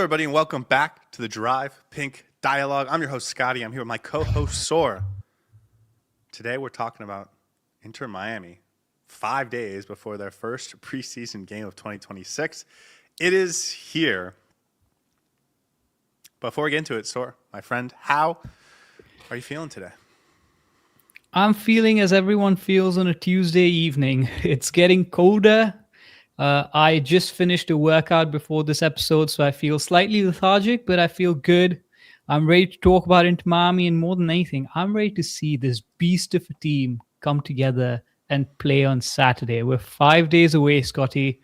everybody, and welcome back to the Drive Pink Dialogue. I'm your host, Scotty. I'm here with my co-host, Saur. Today, we're talking about Inter Miami 5 days before their first preseason game of 2026. It is here. Before we get into it, Saur, my friend, how are you feeling today? I'm feeling as everyone feels on a Tuesday evening. It's getting colder. I just finished a workout before this episode, so I feel slightly lethargic, but I feel good. I'm ready to talk about Inter Miami, and more than anything, I'm ready to see this beast of a team come together and play on Saturday. We're 5 days away, Scotty.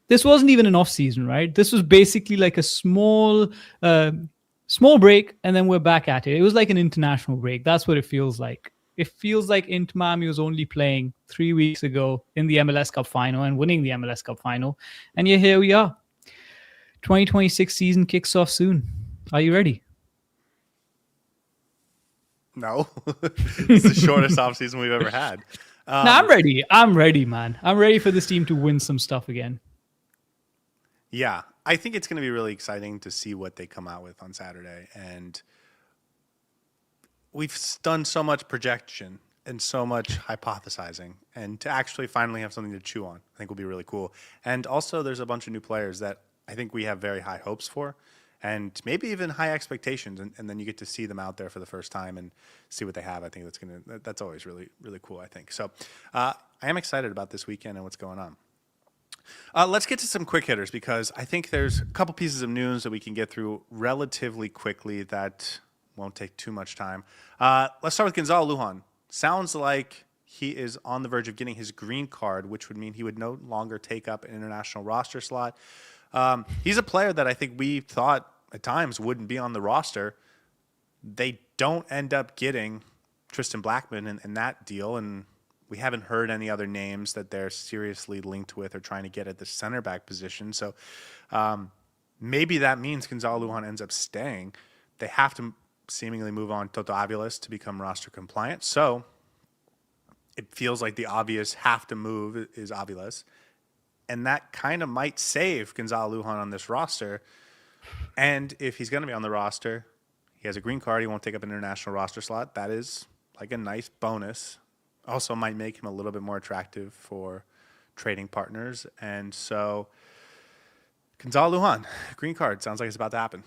This wasn't even an off season, right? This was basically like a small break, and then we're back at it. It was like an international break. That's what it feels like. It feels like Inter Miami was only playing 3 weeks ago in the MLS Cup final and winning the MLS Cup final. And yeah, here we are. 2026 season kicks off soon. Are you ready? No. It's the shortest offseason we've ever had. No, I'm ready. I'm ready, man. I'm ready for this team to win some stuff again. Yeah, I think it's going to be really exciting to see what they come out with on Saturday. And we've done so much projection and so much hypothesizing, and to actually finally have something to chew on, I think will be really cool. And also, there's a bunch of new players that I think we have very high hopes for, and maybe even high expectations. And then you get to see them out there for the first time and see what they have. I think that's always really, really cool, I think. So I am excited about this weekend and what's going on. Let's get to some quick hitters, because I think there's a couple pieces of news that we can get through relatively quickly that won't take too much time. Let's start with Gonzalo Lujan. Sounds like he is on the verge of getting his green card, which would mean he would no longer take up an international roster slot. He's a player that I think we thought at times wouldn't be on the roster. They don't end up getting Tristan Blackman in that deal, and we haven't heard any other names that they're seriously linked with or trying to get at the center back position. So maybe that means Gonzalo Lujan ends up staying. They have to seemingly move on Toto Aviles to become roster compliant. So it feels like the obvious have to move is Aviles. And that kind of might save Gonzalo Lujan on this roster. And if he's going to be on the roster, he has a green card, he won't take up an international roster slot. That is like a nice bonus. Also might make him a little bit more attractive for trading partners. And so Gonzalo Lujan, green card, sounds like it's about to happen.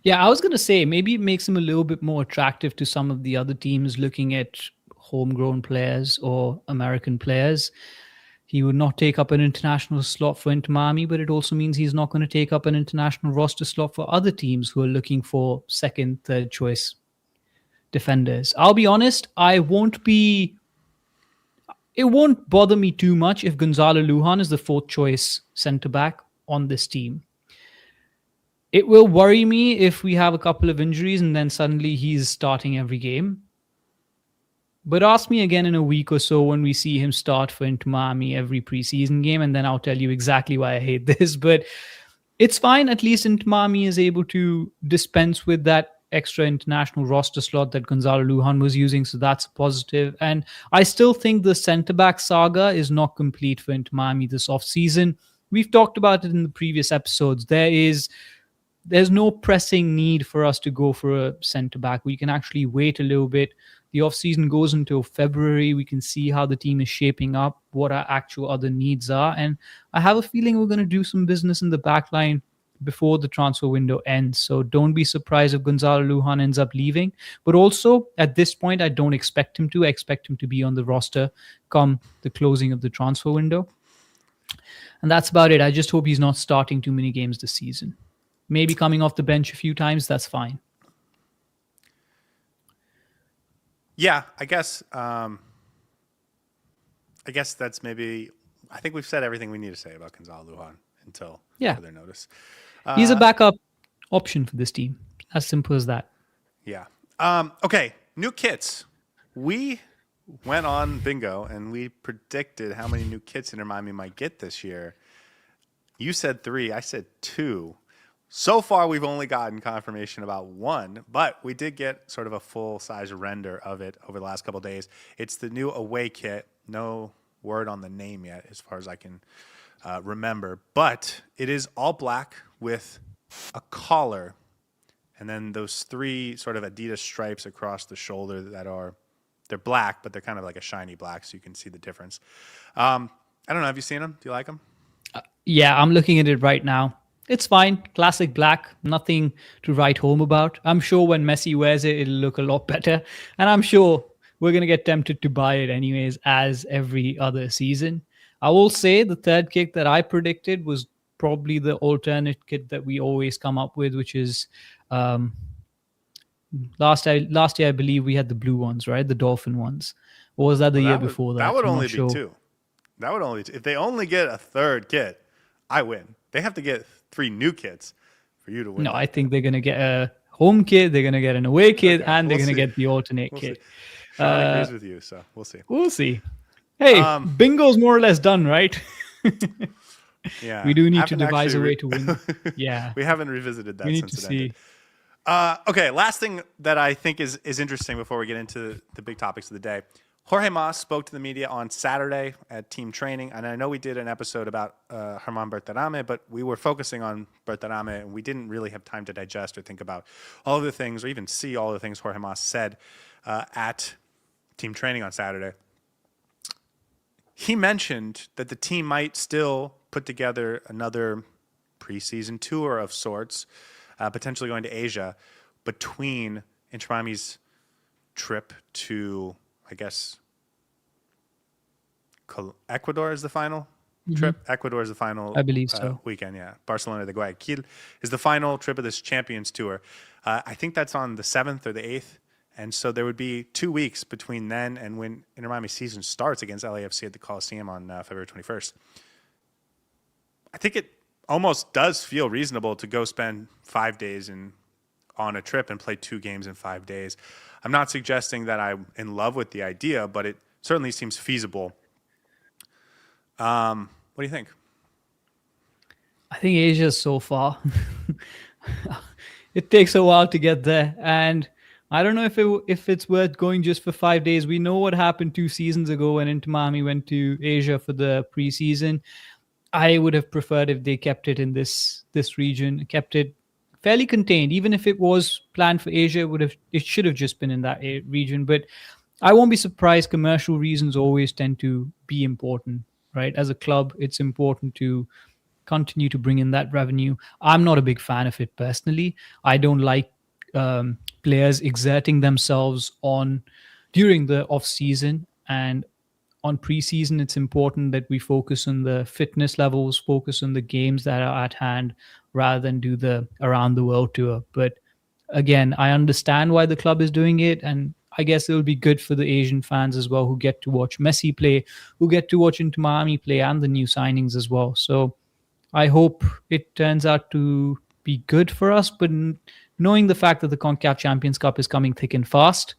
Yeah, I was going to say maybe it makes him a little bit more attractive to some of the other teams looking at homegrown players or American players. He would not take up an international slot for Inter Miami, but it also means he's not going to take up an international roster slot for other teams who are looking for second, third choice defenders. I'll be honest, it won't bother me too much if Gonzalo Lujan is the fourth choice center back on this team. It will worry me if we have a couple of injuries and then suddenly he's starting every game. But ask me again in a week or so when we see him start for Inter Miami every preseason game, and then I'll tell you exactly why I hate this. But it's fine. At least Inter Miami is able to dispense with that extra international roster slot that Gonzalo Lujan was using, so that's a positive. And I still think the centre-back saga is not complete for Inter Miami this offseason. We've talked about it in the previous episodes. There's no pressing need for us to go for a centre-back. We can actually wait a little bit. The offseason goes until February. We can see how the team is shaping up, what our actual other needs are. And I have a feeling we're going to do some business in the back line before the transfer window ends. So don't be surprised if Gonzalo Lujan ends up leaving. But also, at this point, I don't expect him to. I expect him to be on the roster come the closing of the transfer window. And that's about it. I just hope he's not starting too many games this season. Maybe coming off the bench a few times, that's fine. Yeah, I guess that's maybe. I think we've said everything we need to say about Gonzalo Lujan until further notice. He's a backup option for this team. As simple as that. Yeah. Okay, new kits. We went on bingo and we predicted how many new kits Inter Miami might get this year. You said 3. I said 2. So far, we've only gotten confirmation about 1, but we did get sort of a full-size render of it over the last couple of days. It's the new away kit. No word on the name yet, as far as I can remember. But it is all black with a collar, and then those 3 sort of Adidas stripes across the shoulder they're black, but they're kind of like a shiny black, so you can see the difference. I don't know. Have you seen them? Do you like them? Yeah, I'm looking at it right now. It's fine. Classic black. Nothing to write home about. I'm sure when Messi wears it, it'll look a lot better. And I'm sure we're going to get tempted to buy it anyways, as every other season. I will say the third kit that I predicted was probably the alternate kit that we always come up with, which is last year, I believe we had the blue ones, right? The dolphin ones. Or was that the year before that? That would I'm only not be sure. 2. That would only if they only get a third kit, I win. They have to get 3 new kits for you to win. No, I think they're going to get a home kit, they're going to get an away kit, Okay, and they're we'll going to see. get the alternate We'll kit. see. Sean agrees with you, so we'll see. We'll see. Hey, bingo's more or less done, right? Yeah, We do need to haven't devise a actually way to win. Yeah, we haven't revisited that we need since to it ended. see. Okay, last thing that I think is interesting before we get into the big topics of the day. Jorge Mas spoke to the media on Saturday at team training, and I know we did an episode about Herman Berterame, but we were focusing on Berterame, and we didn't really have time to digest or think about all of the things, or even see all of the things Jorge Mas said at team training on Saturday. He mentioned that the team might still put together another preseason tour of sorts, potentially going to Asia, between Inter Miami's trip to, I guess, Ecuador is the final trip. Ecuador is the final, I believe so. weekend. Yeah, Barcelona de Guayaquil is the final trip of this Champions Tour. I think that's on the 7th or the 8th, and so there would be 2 weeks between then and when Inter Miami season starts against LAFC at the Coliseum on February 21st. I think it almost does feel reasonable to go spend 5 days on a trip and play 2 games in 5 days. I'm not suggesting that I'm in love with the idea, but it certainly seems feasible. What do you think? I think Asia's so far. It takes a while to get there, and I don't know if it's worth going just for 5 days. We know what happened 2 seasons ago when Inter Miami went to Asia for the preseason. I would have preferred if they kept it in this region, kept it fairly contained. Even if it was planned for Asia, it should have just been in that region. But I won't be surprised. Commercial reasons always tend to be important, right? As a club, it's important to continue to bring in that revenue. I'm not a big fan of it personally. I don't like players exerting themselves during the off season, and on preseason, it's important that we focus on the fitness levels, focus on the games that are at hand, rather than do the around the world tour. But again, I understand why the club is doing it, and I guess it'll be good for the Asian fans as well, who get to watch Messi play, who get to watch Inter Miami play, and the new signings as well. So I hope it turns out to be good for us. But knowing the fact that the CONCACAF Champions Cup is coming thick and fast,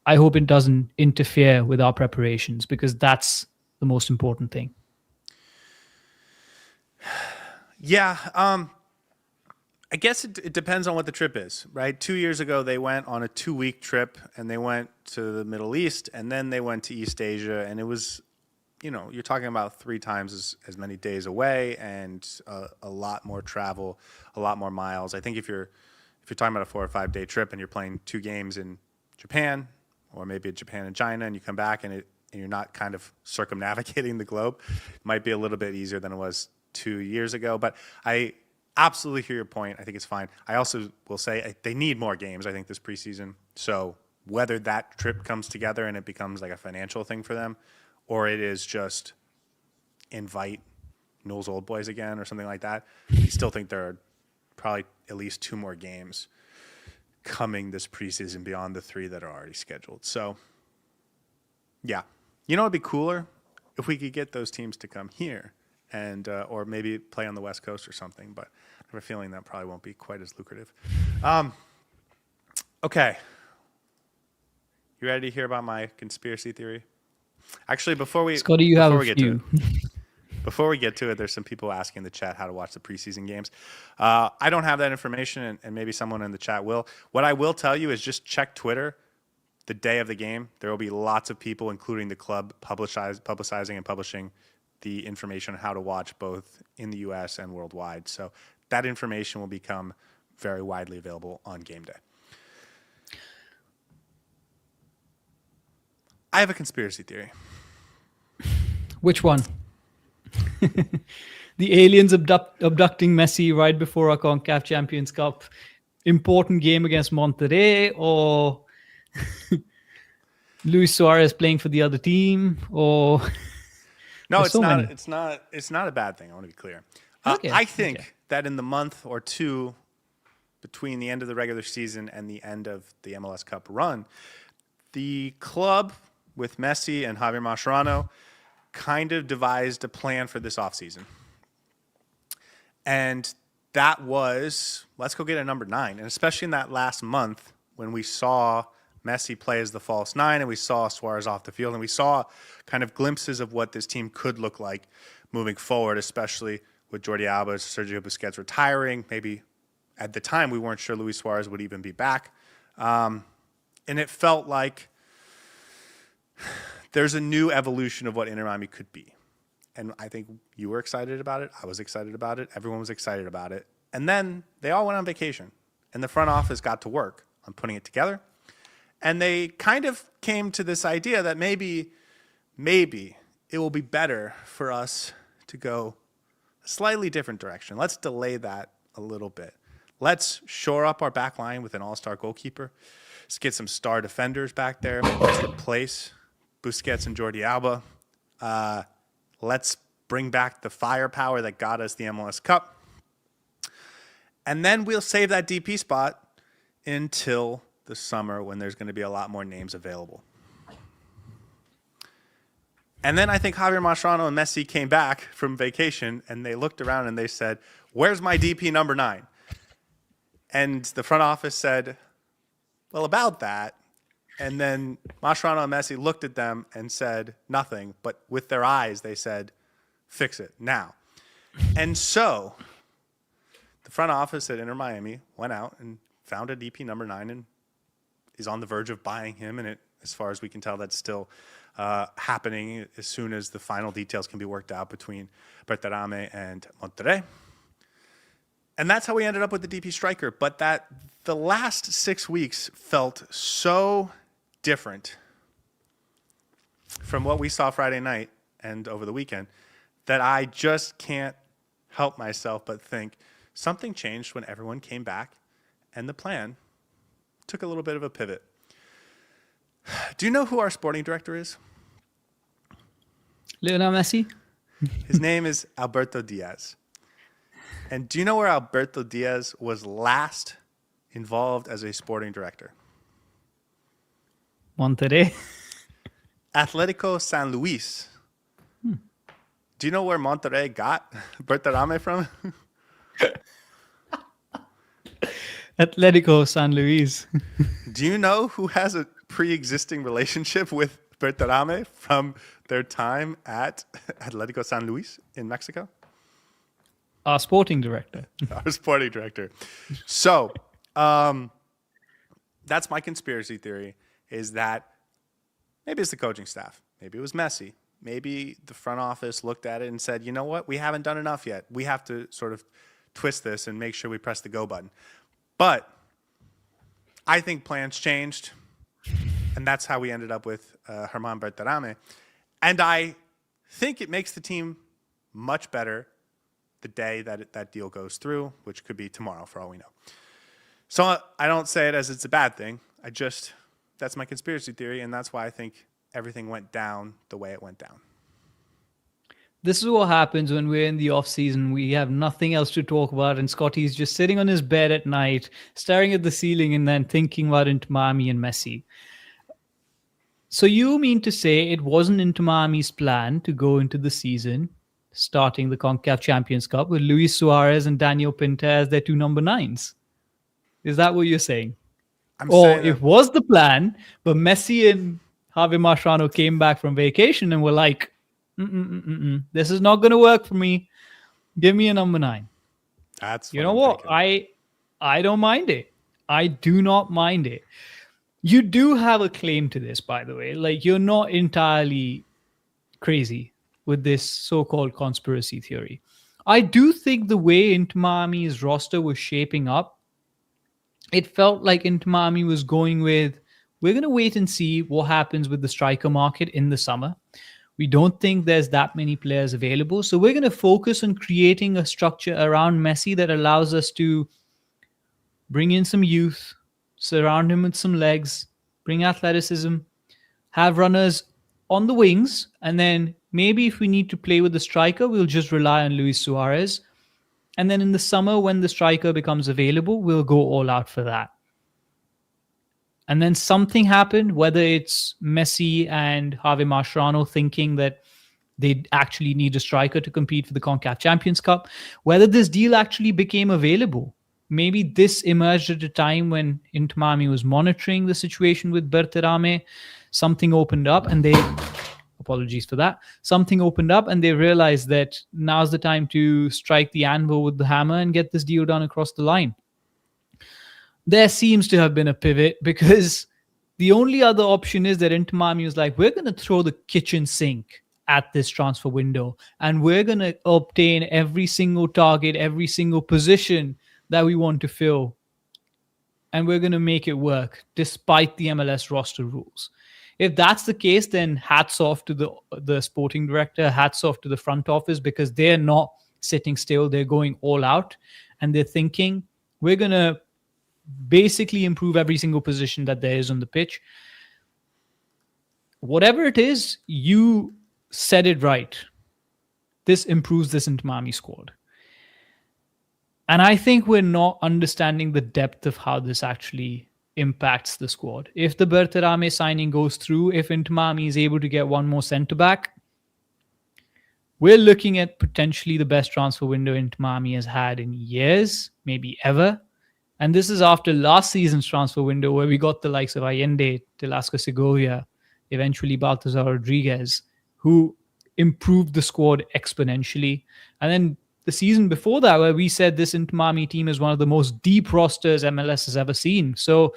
I hope it doesn't interfere with our preparations, because that's the most important thing. Yeah, I guess it depends on what the trip is, right? 2 years ago, they went on a 2-week trip, and they went to the Middle East, and then they went to East Asia, and it was, you're talking about 3 times as many days away, and a lot more travel, a lot more miles. I think if you're talking about a 4 or 5 day trip and you're playing 2 games in Japan, or maybe Japan and China, and you come back and you're not kind of circumnavigating the globe, it might be a little bit easier than it was 2 years ago. But I absolutely hear your point. I think it's fine. I also will say they need more games, I think, this preseason. So whether that trip comes together and it becomes like a financial thing for them, or it is just invite Newell's Old Boys again or something like that, I still think there are probably at least 2 more games coming this preseason beyond the 3 that are already scheduled. So, yeah. It'd be cooler if we could get those teams to come here and or maybe play on the West Coast or something, but I have a feeling that probably won't be quite as lucrative. Okay. You ready to hear about my conspiracy theory? Actually, Scotty, you have a few. Before we get to it, there's some people asking in the chat how to watch the preseason games. I don't have that information, and maybe someone in the chat will. What I will tell you is just check Twitter the day of the game. There will be lots of people, including the club, publicizing and publishing the information on how to watch both in the US and worldwide. So that information will become very widely available on game day. I have a conspiracy theory. Which one? The aliens abducting Messi right before our CONCACAF Champions Cup important game against Monterrey, or Luis Suarez playing for the other team, or no, it's not. Many. It's not a bad thing. I want to be clear. Okay. I think that in the month or two between the end of the regular season and the end of the MLS Cup run, the club with Messi and Javier Mascherano kind of devised a plan for this offseason. And that was, let's go get a number 9. And especially in that last month when we saw Messi play as the false 9 and we saw Suarez off the field and we saw kind of glimpses of what this team could look like moving forward, especially with Jordi Alba, Sergio Busquets retiring. Maybe at the time we weren't sure Luis Suarez would even be back. And it felt like there's a new evolution of what Inter Miami could be. And I think you were excited about it. I was excited about it. Everyone was excited about it. And then they all went on vacation. And the front office got to work on putting it together. And they kind of came to this idea that maybe it will be better for us to go a slightly different direction. Let's delay that a little bit. Let's shore up our back line with an all-star goalkeeper. Let's get some star defenders back there. Let's replace Busquets and Jordi Alba. Let's bring back the firepower that got us the MLS Cup. And then we'll save that DP spot until the summer when there's going to be a lot more names available. And then I think Javier Mascherano and Messi came back from vacation and they looked around and they said, "Where's my DP number 9?" And the front office said, "Well, about that." And then Mascherano and Messi looked at them and said nothing, but with their eyes they said, "Fix it now." And so the front office at Inter Miami went out and found a DP number 9 and is on the verge of buying him. And as far as we can tell, that's still happening as soon as the final details can be worked out between Berterame and Monterrey. And that's how we ended up with the DP striker. But that the last 6 weeks felt so different from what we saw Friday night and over the weekend that I just can't help myself but think something changed when everyone came back and the plan took a little bit of a pivot. Do you know who our sporting director is? Lionel Messi? His name is Alberto Diaz. And do you know where Alberto Diaz was last involved as a sporting director? Monterrey. Atletico San Luis. Do you know where Monterrey got Berterame from? Atletico San Luis. Do you know who has a pre-existing relationship with Berterame from their time at Atletico San Luis in Mexico? Our sporting director. Our sporting director. So that's my conspiracy theory, is that maybe it's the coaching staff. Maybe it was Messi. Maybe the front office looked at it and said, you know what? We haven't done enough yet. We have to sort of twist this and make sure we press the go button. But I think plans changed, and that's how we ended up with Germán Berterame. And I think it makes the team much better the day that that deal goes through, which could be tomorrow for all we know. So I don't say it as it's a bad thing. That's my conspiracy theory, and that's why I think everything went down the way it went down. This is what happens when we're in the off season. We have nothing else to talk about, and Scotty's just sitting on his bed at night, staring at the ceiling, and then thinking about Inter Miami and Messi. So you mean to say it wasn't Inter Miami's plan to go into the season starting the CONCACAF Champions Cup with Luis Suarez and Daniel Pinta as their 2 number 9s? Is that what you're saying? Or it was the plan, but Messi and Javier Mascherano came back from vacation and were like, this is not going to work for me. Give me a number 9. That's you know what? I don't mind it. I do not mind it. You do have a claim to this, by the way. Like, you're not entirely crazy with this so-called conspiracy theory. I do think the way Inter Miami's roster was shaping up, it felt like Inter Miami was going with, we're going to wait and see what happens with the striker market in the summer. We don't think there's that many players available. So we're going to focus on creating a structure around Messi that allows us to bring in some youth, surround him with some legs, bring athleticism, have runners on the wings, and then maybe if we need to play with the striker, we'll just rely on Luis Suarez. And then in the summer, when the striker becomes available, we'll go all out for that. And then something happened, whether it's Messi and Javi Mascherano thinking that they actually need a striker to compete for the CONCACAF Champions Cup, whether this deal actually became available. Maybe this emerged at a time when Inter Miami was monitoring the situation with Berterame. Something opened up and they, apologies for that, something opened up and they realized that now's the time to strike the anvil with the hammer and get this deal done across the line. There seems to have been a pivot because the only other option is that Inter Miami was like, we're going to throw the kitchen sink at this transfer window and we're going to obtain every single target, every single position that we want to fill. And we're going to make it work despite the MLS roster rules. If that's the case, then hats off to the sporting director, hats off to the front office, because they're not sitting still. They're going all out and they're thinking, we're going to basically improve every single position that there is on the pitch. Whatever it is, you said it right. This improves this Inter Miami squad. And I think we're not understanding the depth of how this actually impacts the squad. If the Berterame signing goes through, if Inter Miami is able to get one more centre-back, we're looking at potentially the best transfer window Inter Miami has had in years, maybe ever. And this is after last season's transfer window where we got the likes of Allende, Telasco Segovia, eventually Baltazar Rodriguez, who improved the squad exponentially. And then the season before that, where we said this Inter Miami team is one of the most deep rosters MLS has ever seen. So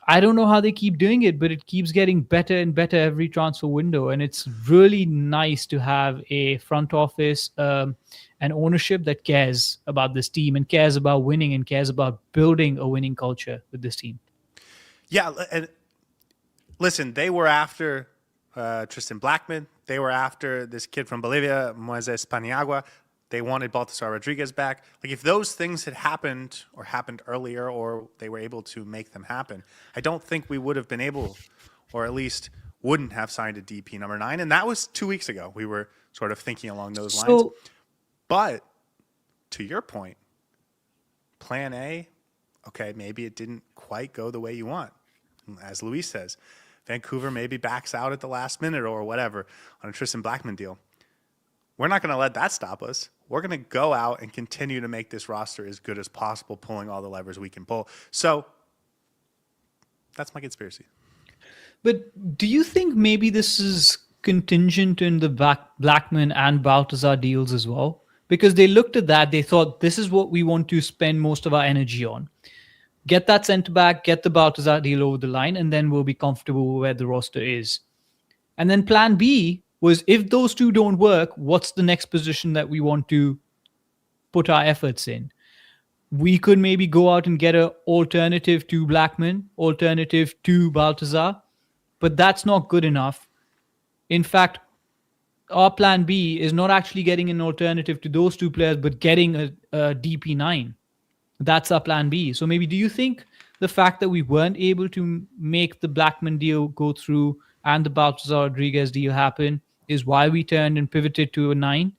I don't know how they keep doing it, but it keeps getting better and better every transfer window. And it's really nice to have a front office and ownership that cares about this team and cares about winning and cares about building a winning culture with this team. Yeah, and listen, they were after Tristan Blackman. They were after this kid from Bolivia, Moises Paniagua. They wanted Baltasar Rodriguez back. Like, if those things had happened or happened earlier, or they were able to make them happen, I don't think we would have been able, or at least wouldn't have signed a DP number 9. And that was 2 weeks ago. We were sort of thinking along those lines. But to your point, plan A, okay, maybe it didn't quite go the way you want. As Luis says, Vancouver maybe backs out at the last minute or whatever on a Tristan Blackman deal. We're not going to let that stop us. We're going to go out and continue to make this roster as good as possible, pulling all the levers we can pull. So that's my conspiracy. But do you think maybe this is contingent in the Blackman and Baltazar deals as well? Because they looked at that, they thought, this is what we want to spend most of our energy on. Get that centre back, get the Baltazar deal over the line, and then we'll be comfortable where the roster is. And then plan B was, if those two don't work, what's the next position that we want to put our efforts in? We could maybe go out and get an alternative to Blackman, alternative to Baltazar, but that's not good enough. In fact, our plan B is not actually getting an alternative to those two players, but getting a DP9. That's our plan B. So maybe, do you think the fact that we weren't able to make the Blackman deal go through and the Baltazar Rodriguez deal happen is why we turned and pivoted to a 9?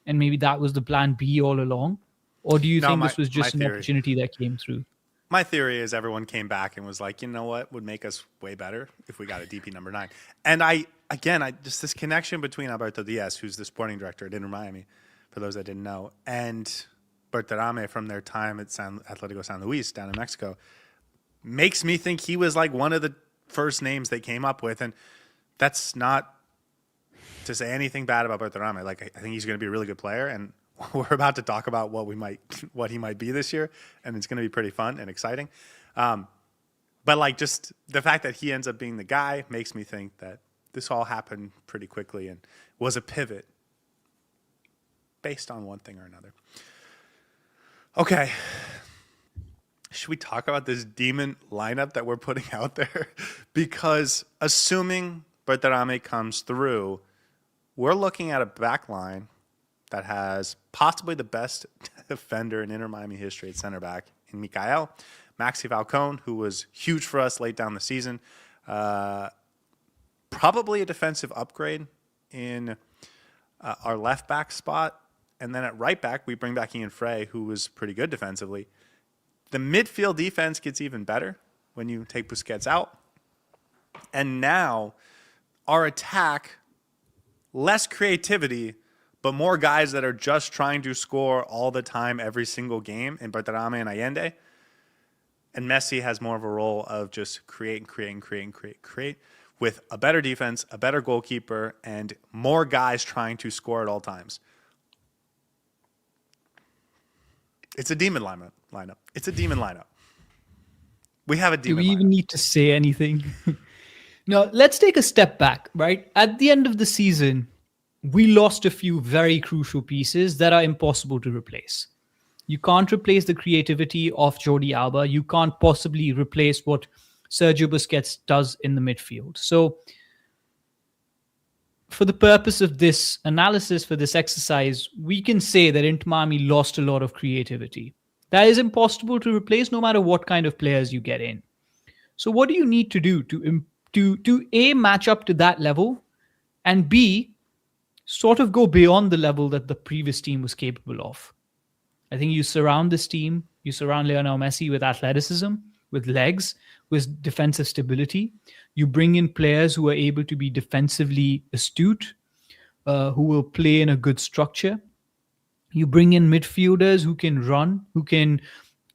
And maybe that was the plan B all along? Or do you think this was just an opportunity that came through? My theory is everyone came back and was like, you know what would make us way better if we got a DP number 9. And I just, this connection between Alberto Diaz, who's the sporting director at Inter Miami, for those that didn't know, and Berterame from their time at Atlético San Luis down in Mexico, makes me think he was like one of the first names they came up with. And that's not to say anything bad about Berterame. Like, I think he's going to be a really good player, and we're about to talk about what he might be this year, and it's going to be pretty fun and exciting. But like, just the fact that he ends up being the guy makes me think that this all happened pretty quickly and was a pivot based on one thing or another. Okay. Should we talk about this demon lineup that we're putting out there? Because assuming Berterame comes through, we're looking at a back line that has possibly the best defender in Inter Miami history at center back in Mikael. Maxi Falcone, who was huge for us late down the season. Probably a defensive upgrade in our left back spot. And then at right back, we bring back Ian Frey, who was pretty good defensively. The midfield defense gets even better when you take Busquets out. And now our attack, less creativity, but more guys that are just trying to score all the time, every single game in Berterame and Allende. And Messi has more of a role of just create with a better defense, a better goalkeeper, and more guys trying to score at all times. It's a demon lineup. It's a demon lineup. We have a demon lineup. Do we even need to say anything? Now, let's take a step back, right? At the end of the season, we lost a few very crucial pieces that are impossible to replace. You can't replace the creativity of Jordi Alba. You can't possibly replace what Sergio Busquets does in the midfield. So for the purpose of this analysis, for this exercise, we can say that Inter Miami lost a lot of creativity. That is impossible to replace no matter what kind of players you get in. So what do you need to do to A, match up to that level, and B, sort of go beyond the level that the previous team was capable of? I think you surround this team, you surround Lionel Messi with athleticism, with legs, with defensive stability. You bring in players who are able to be defensively astute, who will play in a good structure. You bring in midfielders who can run, who can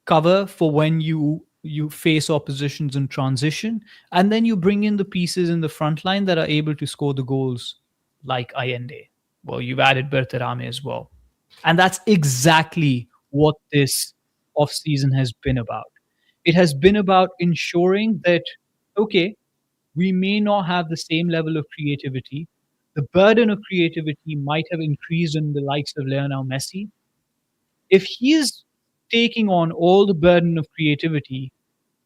cover for when you face oppositions in transition. And then you bring in the pieces in the front line that are able to score the goals like Allende. Well, you've added Berterame as well. And that's exactly what this offseason has been about. It has been about ensuring that, okay, we may not have the same level of creativity. The burden of creativity might have increased in the likes of Lionel Messi. If he is taking on all the burden of creativity,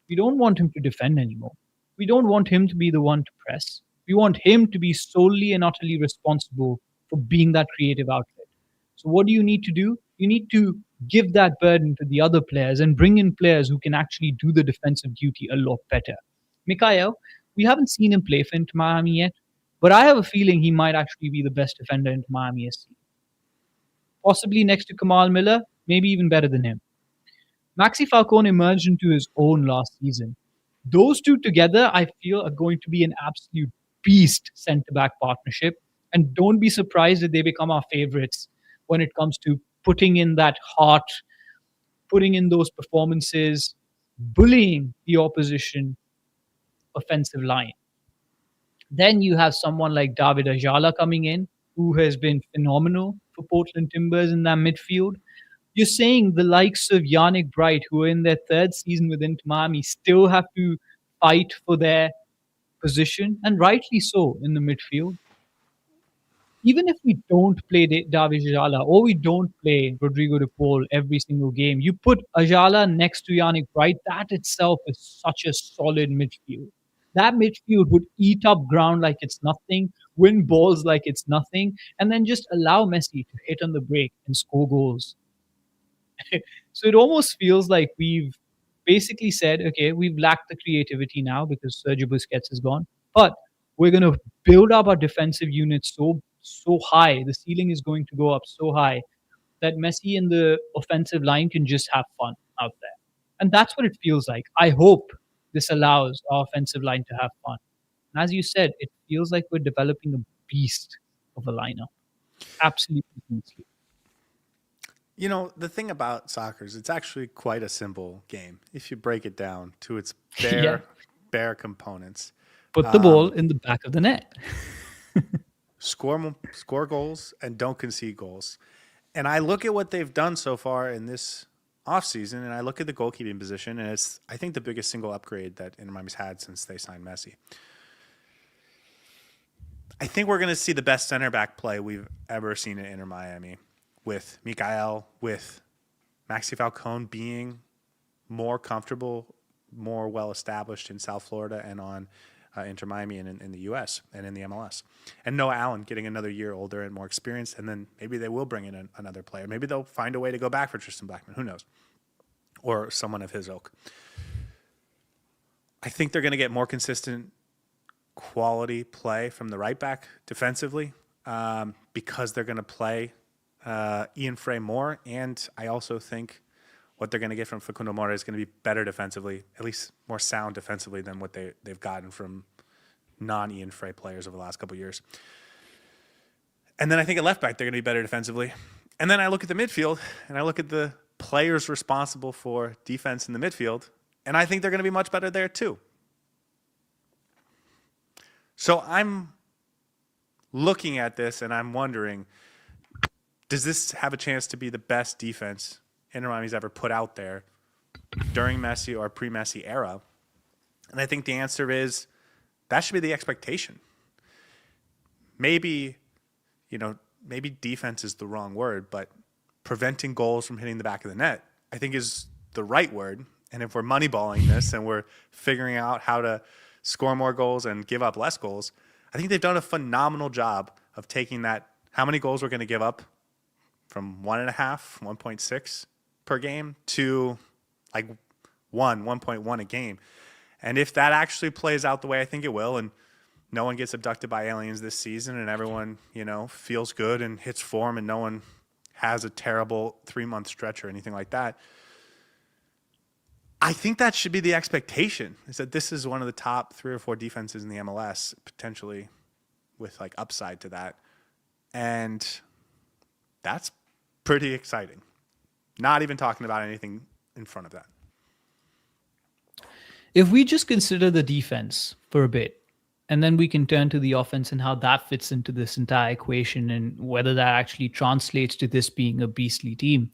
we don't want him to defend anymore. We don't want him to be the one to press. We want him to be solely and utterly responsible for being that creative outlet. So what do you need to do? You need to give that burden to the other players and bring in players who can actually do the defensive duty a lot better. Mikael, we haven't seen him play for Inter Miami yet, but I have a feeling he might actually be the best defender Inter Miami has seen. Possibly next to Kamal Miller, maybe even better than him. Maxi Falcone emerged into his own last season. Those two together, I feel, are going to be an absolute beast centre-back partnership. And don't be surprised if they become our favorites when it comes to putting in that heart, putting in those performances, bullying the opposition offensive line. Then you have someone like David Ajala coming in, who has been phenomenal for Portland Timbers in that midfield. You're saying the likes of Yannick Bright, who are in their third season with Inter Miami, still have to fight for their position, and rightly so, in the midfield. Even if we don't play David Ajala or we don't play Rodrigo de Paul every single game, you put Ajala next to Yannick Bright, that itself is such a solid midfield. That midfield would eat up ground like it's nothing, win balls like it's nothing, and then just allow Messi to hit on the break and score goals. So it almost feels like we've basically said, okay, we've lacked the creativity now because Sergio Busquets is gone, but we're going to build up our defensive units so high. The ceiling is going to go up so high that Messi and the offensive line can just have fun out there. And that's what it feels like. I hope this allows our offensive line to have fun. And as you said, it feels like we're developing a beast of a lineup. Absolutely beastly. You know, the thing about soccer is it's actually quite a simple game if you break it down to its bare components. Put the ball in the back of the net. Score goals and don't concede goals. And I look at what they've done so far in this offseason, and I look at the goalkeeping position, and it's, I think, the biggest single upgrade that Inter Miami's had since they signed Messi. I think we're going to see the best center back play we've ever seen at Inter Miami, with Mikael, with Maxi Falcone being more comfortable, more well established in South Florida and on Inter Miami and in the U.S. and in the MLS. And Noah Allen getting another year older and more experienced, and then maybe they will bring in another player. Maybe they'll find a way to go back for Tristan Blackman. Who knows? Or someone of his ilk. I think they're going to get more consistent quality play from the right back defensively because they're going to play Ian Frey more. And I also think what they're going to get from Facundo Mora is going to be better defensively, at least more sound defensively than what they've gotten from non-Ian Frey players over the last couple of years. And then I think at left back, they're going to be better defensively. And then I look at the midfield and I look at the players responsible for defense in the midfield, and I think they're going to be much better there too. So I'm looking at this and I'm wondering, does this have a chance to be the best defense Inter Miami's ever put out there during Messi or pre-Messi era? And I think the answer is that should be the expectation. Maybe defense is the wrong word, but preventing goals from hitting the back of the net, I think, is the right word. And if we're moneyballing this and we're figuring out how to score more goals and give up less goals, I think they've done a phenomenal job of taking that, how many goals we're going to give up from 1.5, 1.6 per game to like 1.1 a game. And if that actually plays out the way I think it will, and no one gets abducted by aliens this season and everyone, feels good and hits form and no one has a terrible 3-month stretch or anything like that, I think that should be the expectation, is that this is one of the top 3 or 4 defenses in the MLS, potentially with like upside to that. And that's pretty exciting. Not even talking about anything in front of that. If we just consider the defense for a bit, and then we can turn to the offense and how that fits into this entire equation and whether that actually translates to this being a beastly team.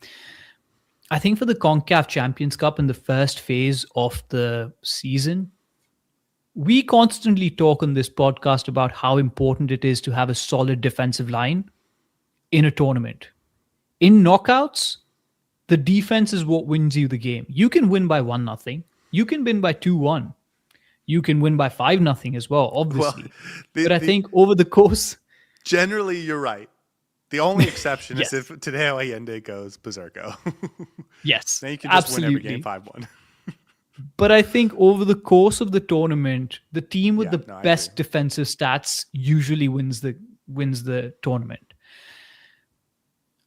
I think for the CONCACAF Champions Cup in the first phase of the season, we constantly talk on this podcast about how important it is to have a solid defensive line in a tournament. In knockouts, the defense is what wins you the game. You can win by 1-0. You can win by 2-1. You can win by 5-0 as well, obviously. But I think over the course... Generally, you're right. The only exception is if Tadeo Allende goes berserko. Yes, then you can just win every game 5-1. But I think over the course of the tournament, the team with the best defensive stats usually wins the tournament.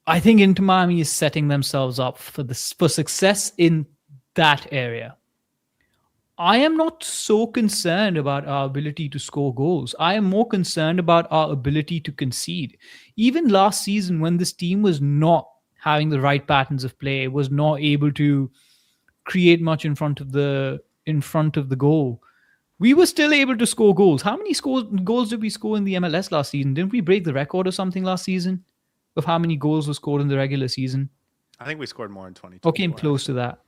I think Inter Miami is setting themselves up for success in that area. I am not so concerned about our ability to score goals. I am more concerned about our ability to concede. Even last season, when this team was not having the right patterns of play, was not able to create much in front of the goal, we were still able to score goals. How many goals did we score in the MLS last season? Didn't we break the record or something last season of how many goals were scored in the regular season? I think we scored more in 2020. Or came close to that.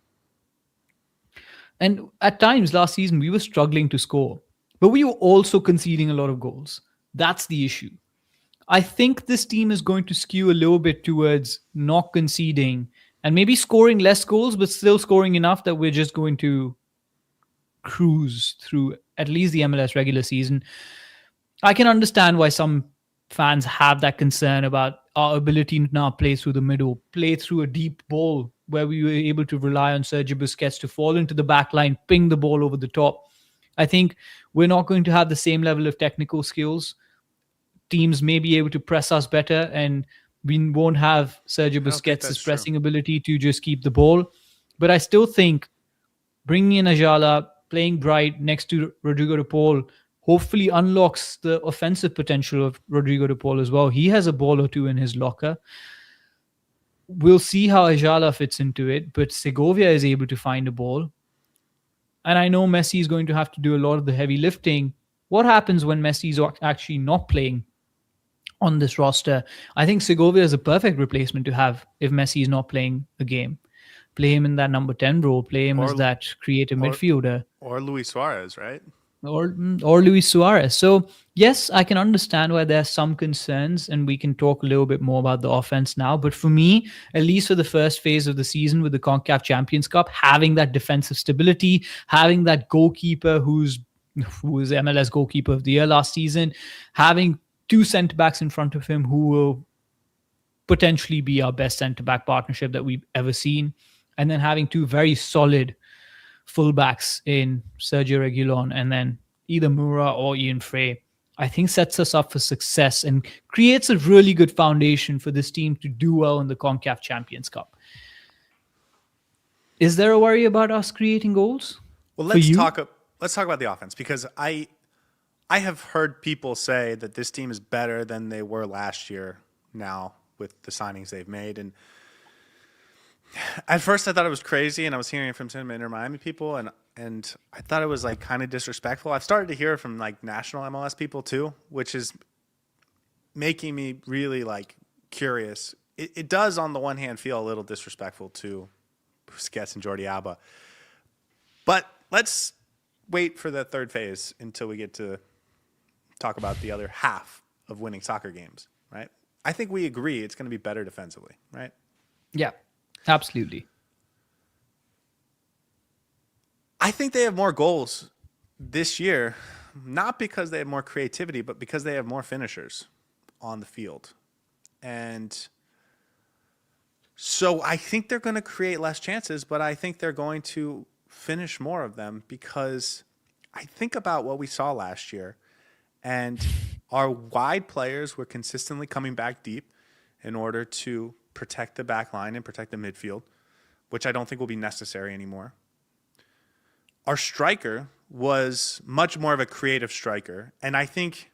And at times last season, we were struggling to score, but we were also conceding a lot of goals. That's the issue. I think this team is going to skew a little bit towards not conceding and maybe scoring less goals, but still scoring enough that we're just going to cruise through at least the MLS regular season. I can understand why some fans have that concern about our ability to now play through the middle, play through a deep ball where we were able to rely on Sergio Busquets to fall into the back line, ping the ball over the top. I think we're not going to have the same level of technical skills. Teams may be able to press us better, and we won't have Sergio Busquets' pressing ability to just keep the ball. But I still think bringing in Ayala, playing Bright next to Rodrigo de Paul, hopefully unlocks the offensive potential of Rodrigo de Paul as well. He has a ball or two in his locker. We'll see how Ayala fits into it, but Segovia is able to find a ball. And I know Messi is going to have to do a lot of the heavy lifting. What happens when Messi is actually not playing on this roster? I think Segovia is a perfect replacement to have if Messi is not playing a game. Play him in that number 10 role. Play him as that creative midfielder. Or Luis Suarez, right? or Luis Suarez. So yes, I can understand why there's some concerns, and we can talk a little bit more about the offense now. But for me, at least for the first phase of the season with the CONCACAF Champions Cup, having that defensive stability, having that goalkeeper who was MLS goalkeeper of the year last season, having two centre backs in front of him who will potentially be our best centre back partnership that we've ever seen, and then having two very solid fullbacks in Sergio Reguilon and then either Mura or Ian Frey, I think sets us up for success and creates a really good foundation for this team to do well in the CONCACAF Champions Cup. Is there a worry about us creating goals? Well, for you? let's talk about the offense, because I have heard people say that this team is better than they were last year now with the signings they've made. And at first I thought it was crazy, and I was hearing it from some Inter Miami people, and I thought it was like kind of disrespectful. I've started to hear it from like national MLS people too, which is making me really like curious. It does on the one hand feel a little disrespectful to Busquets and Jordi Alba. But let's wait for the third phase until we get to talk about the other half of winning soccer games, right? I think we agree it's going to be better defensively, right? Yeah, absolutely. I think they have more goals this year, not because they have more creativity, but because they have more finishers on the field. And so I think they're going to create less chances, but I think they're going to finish more of them, because I think about what we saw last year, and our wide players were consistently coming back deep in order to protect the back line and protect the midfield, which I don't think will be necessary anymore. Our striker was much more of a creative striker, and I think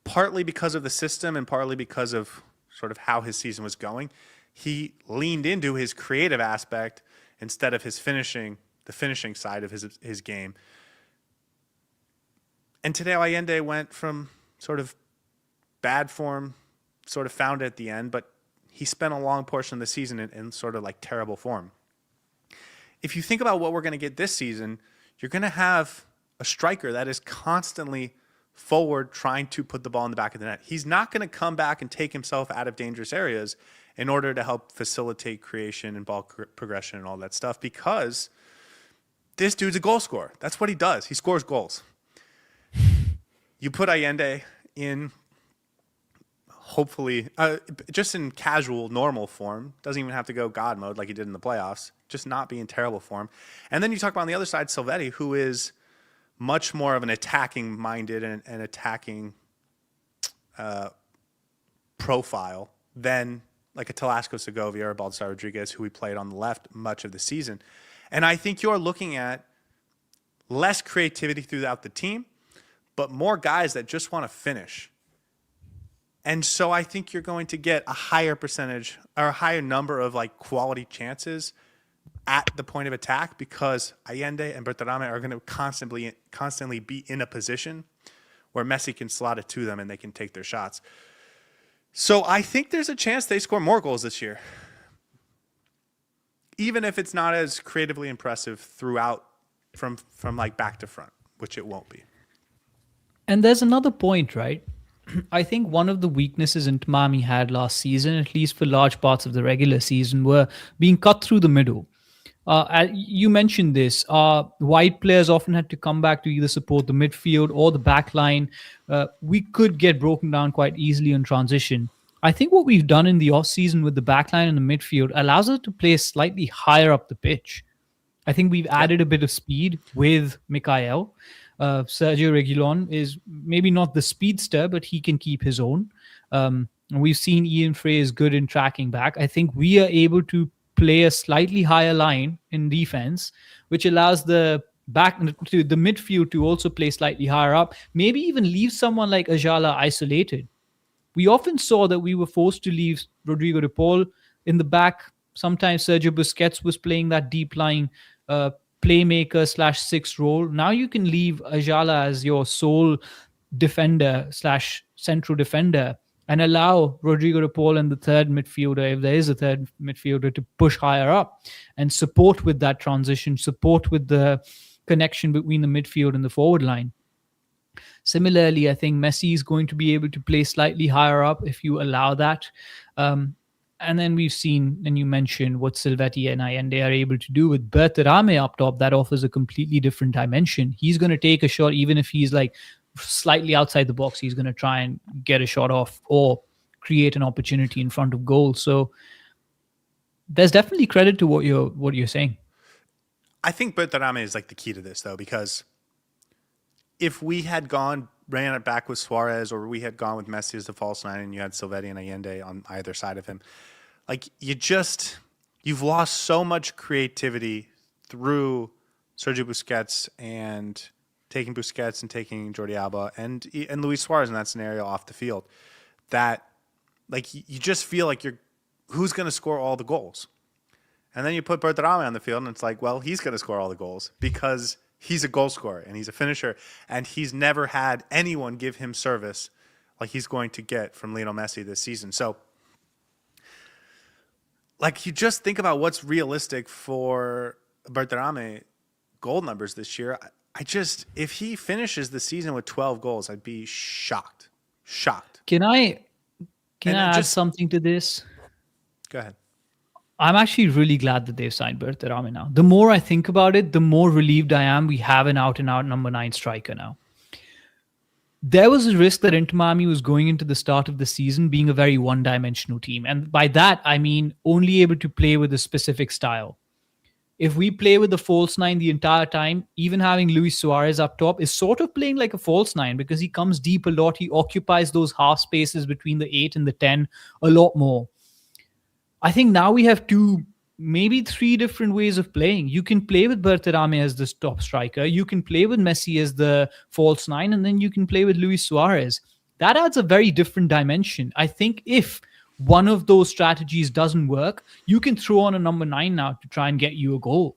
partly because of the system and partly because of sort of how his season was going, he leaned into his creative aspect instead of his the finishing side of his game. And Tadeo Allende went from sort of bad form, sort of found it at the end, but he spent a long portion of the season in sort of like terrible form. If you think about what we're going to get this season, you're going to have a striker that is constantly forward trying to put the ball in the back of the net. He's not going to come back and take himself out of dangerous areas in order to help facilitate creation and ball progression and all that stuff, because this dude's a goal scorer. That's what he does. He scores goals. You put Allende in, hopefully, just in casual, normal form. Doesn't even have to go God mode like he did in the playoffs. Just not be in terrible form. And then you talk about on the other side, Silvetti, who is much more of an attacking-minded and attacking profile than like a Telasco Segovia or Baldassar Rodriguez, who we played on the left much of the season. And I think you're looking at less creativity throughout the team, but more guys that just want to finish. And so I think you're going to get a higher percentage or a higher number of like quality chances at the point of attack, because Allende and Berterame are going to constantly be in a position where Messi can slot it to them and they can take their shots. So I think there's a chance they score more goals this year, even if it's not as creatively impressive throughout from like back to front, which it won't be. And there's another point, right? I think one of the weaknesses Inter Miami had last season, at least for large parts of the regular season, were being cut through the middle. You mentioned this. Wide players often had to come back to either support the midfield or the back line. We could get broken down quite easily in transition. I think what we've done in the offseason with the back line and the midfield allows us to play slightly higher up the pitch. I think we've added a bit of speed with Mikael. Sergio Reguilon is maybe not the speedster, but he can keep his own. We've seen Ian Frey is good in tracking back. I think we are able to play a slightly higher line in defense, which allows the midfield to also play slightly higher up, maybe even leave someone like Ajala isolated. We often saw that we were forced to leave Rodrigo de Paul in the back. Sometimes Sergio Busquets was playing that deep line playmaker / six role. Now you can leave Ajala as your sole defender / central defender and allow Rodrigo de Paul and the third midfielder, if there is a third midfielder, to push higher up and support with that transition, support with the connection between the midfield and the forward line. Similarly, I think Messi is going to be able to play slightly higher up if you allow that. And then we've seen, and you mentioned what Silvetti and Allende are able to do with Berterame up top. That offers a completely different dimension. He's going to take a shot, even if he's like slightly outside the box. He's going to try and get a shot off or create an opportunity in front of goal. So there's definitely credit to what you're saying. I think Berterame is like the key to this, though, because if we had ran it back with Suarez, or we had gone with Messi as the false nine, and you had Silvetti and Allende on either side of him, like you've lost so much creativity through Sergio Busquets and taking Busquets and taking Jordi Alba and Luis Suarez in that scenario off the field, that like you just feel like who's going to score all the goals? And then you put Berterame on the field, and it's like, well, he's going to score all the goals because he's a goal scorer and he's a finisher, and he's never had anyone give him service like he's going to get from Lionel Messi this season. So, like, you just think about what's realistic for Berterame goal numbers this year. If he finishes the season with 12 goals, I'd be shocked. Can I add something to this? Go ahead. I'm actually really glad that they've signed Berterame now. The more I think about it, the more relieved I am we have an out-and-out number 9 striker now. There was a risk that Inter Miami was going into the start of the season being a very one-dimensional team. And by that, I mean only able to play with a specific style. If we play with the false 9 the entire time, even having Luis Suarez up top is sort of playing like a false 9 because he comes deep a lot. He occupies those half spaces between the 8 and the 10 a lot more. I think now we have 2, maybe 3 different ways of playing. You can play with Berterame as the top striker. You can play with Messi as the false 9, and then you can play with Luis Suarez. That adds a very different dimension. I think if one of those strategies doesn't work, you can throw on a number 9 now to try and get you a goal.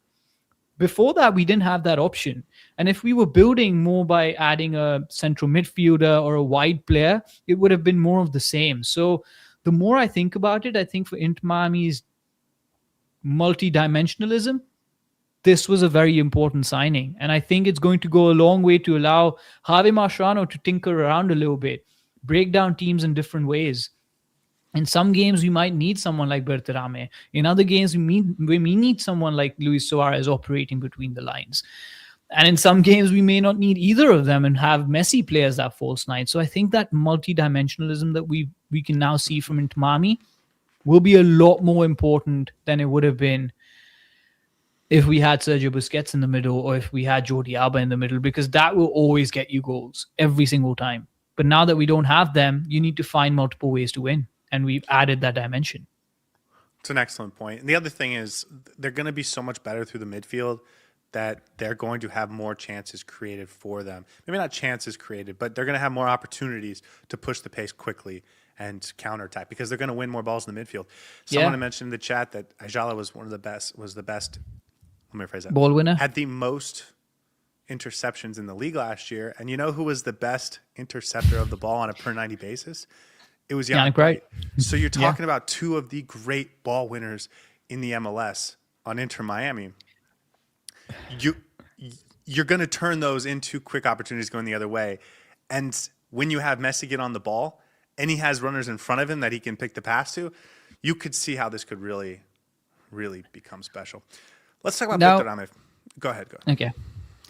Before that, we didn't have that option. And if we were building more by adding a central midfielder or a wide player, it would have been more of the same. So the more I think about it, I think for Inter Miami's multi-dimensionalism, this was a very important signing. And I think it's going to go a long way to allow Javi Mascherano to tinker around a little bit, break down teams in different ways. In some games, we might need someone like Berterame. In other games, we need someone like Luis Suarez operating between the lines. And in some games, we may not need either of them and have Messi play as that false 9. So I think that multi-dimensionalism that we can now see from Inter Miami will be a lot more important than it would have been if we had Sergio Busquets in the middle or if we had Jordi Alba in the middle, because that will always get you goals every single time. But now that we don't have them, you need to find multiple ways to win. And we've added that dimension. It's an excellent point. And the other thing is they're going to be so much better through the midfield that they're going to have more chances created for them. Maybe not chances created, but they're going to have more opportunities to push the pace quickly and counterattack because they're going to win more balls in the midfield. Someone mentioned in the chat that Ayala was the best. Let me rephrase that. Ball winner. Had the most interceptions in the league last year. And you know who was the best interceptor of the ball on a per 90 basis? It was Yannick Wright. So you're talking about 2 of the great ball winners in the MLS on Inter Miami. You're going to turn those into quick opportunities going the other way. And when you have Messi get on the ball and he has runners in front of him that he can pick the pass to, you could see how this could really, really become special. Let's talk about Berterame. Go ahead. Okay.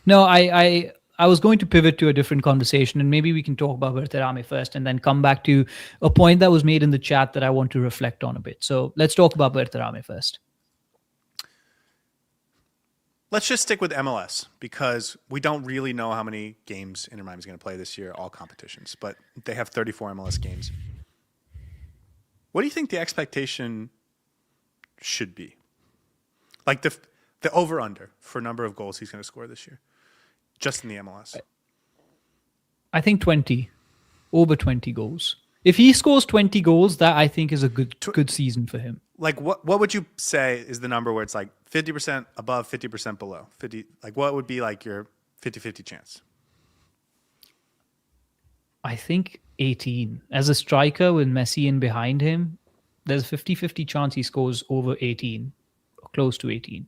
No, I was going to pivot to a different conversation, and maybe we can talk about Berterame first and then come back to a point that was made in the chat that I want to reflect on a bit. So let's talk about Berterame first. Let's just stick with MLS because we don't really know how many games Inter Miami is going to play this year, all competitions, but they have 34 MLS games. What do you think the expectation should be? Like the over-under for number of goals he's going to score this year, just in the MLS. I think 20, over 20 goals. If he scores 20 goals, that I think is a good season for him. Like what would you say is the number where it's like 50% above, 50% below? 50, like what would be like your 50-50 chance? I think 18. As a striker with Messi in behind him, there's a 50-50 chance he scores over 18, or close to 18.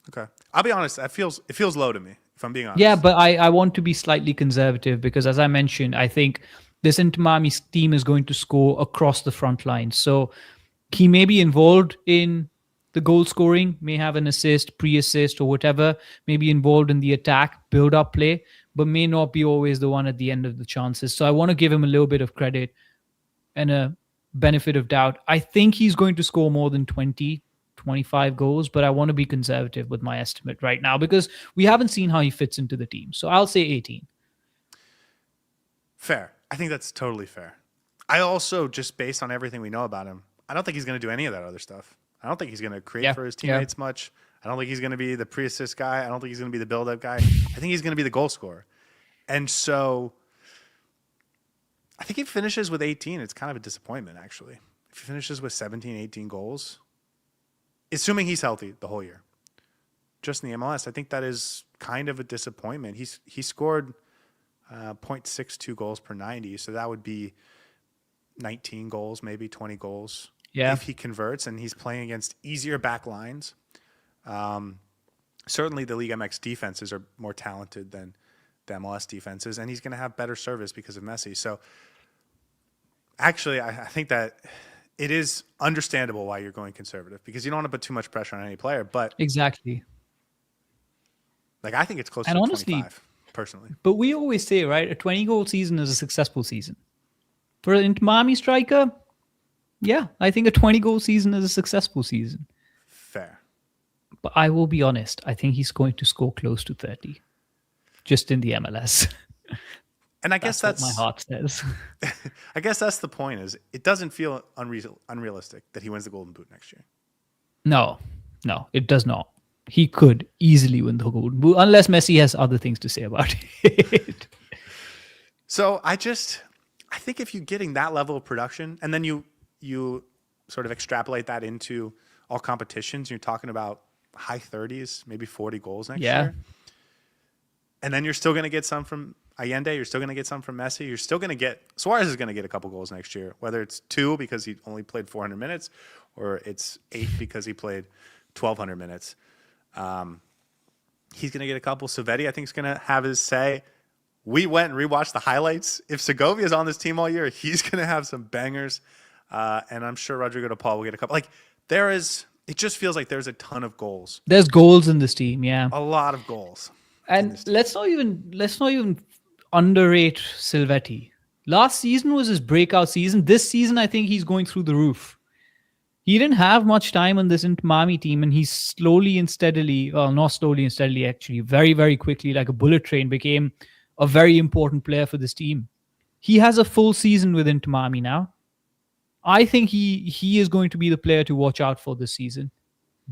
Okay. I'll be honest. It feels low to me, if I'm being Yeah, honest. but I want to be slightly conservative because, as I mentioned, I think this Inter Miami team is going to score across the front line. So he may be involved in the goal scoring, may have an assist, pre-assist, or whatever, may be involved in the attack, build-up play, but may not be always the one at the end of the chances. So I want to give him a little bit of credit and a benefit of doubt. I think he's going to score more than 20, 25 goals, but I want to be conservative with my estimate right now because we haven't seen how he fits into the team. So I'll say 18. Fair. I think that's totally fair. I also, just based on everything we know about him, I don't think he's going to do any of that other stuff. I don't think he's going to create Yeah, for his yeah. teammates much. I don't think he's going to be the pre-assist guy. I don't think he's going to be the build-up guy. I think he's going to be the goal scorer. And so I think he finishes with 18. It's kind of a disappointment, actually. If he finishes with 17, 18 goals, assuming he's healthy the whole year, just in the MLS, I think that is kind of a disappointment. He scored 0.62 goals per 90, so that would be 19 goals, maybe 20 goals Yeah. if he converts, and he's playing against easier back lines. Certainly the League MX defenses are more talented than the MLS defenses, and he's going to have better service because of Messi. So actually, I think that it is understandable why you're going conservative because you don't want to put too much pressure on any player. But Exactly. like I think it's closer And to honestly, 25, personally. but we always say, right, a 20-goal season is a successful season. For an Inter Miami striker, yeah, I think a 20-goal season is a successful season. Fair. But I will be honest, I think he's going to score close to 30 just in the MLS. And I guess That's what my heart says. I guess that's the point. Is it doesn't feel unrealistic that he wins the Golden Boot next year. No, it does not. He could easily win the Golden Boot unless Messi has other things to say about it. So I think if you're getting that level of production and then you sort of extrapolate that into all competitions, you're talking about high 30s, maybe 40 goals next year. And then you're still going to get some from Allende. You're still going to get some from Messi. You're still going to get Suarez is going to get a couple goals next year, whether it's 2 because he only played 400 minutes or it's 8 because he played 1,200 minutes. He's going to get a couple. Savetti, I think, is going to have his say. We went and rewatched the highlights. If Segovia's on this team all year, he's going to have some bangers. And I'm sure Rodrigo de Paul will get a couple. Like, it just feels like there's a ton of goals. There's goals in this team, yeah. A lot of goals. And let's not even underrate Silvetti. Last season was his breakout season. This season, I think he's going through the roof. He didn't have much time on this Inter Miami team, and he slowly and steadily, well, not slowly and steadily, actually, very, very quickly, like a bullet train, became a very important player for this team. He has a full season with Inter Miami now. I think he is going to be the player to watch out for this season.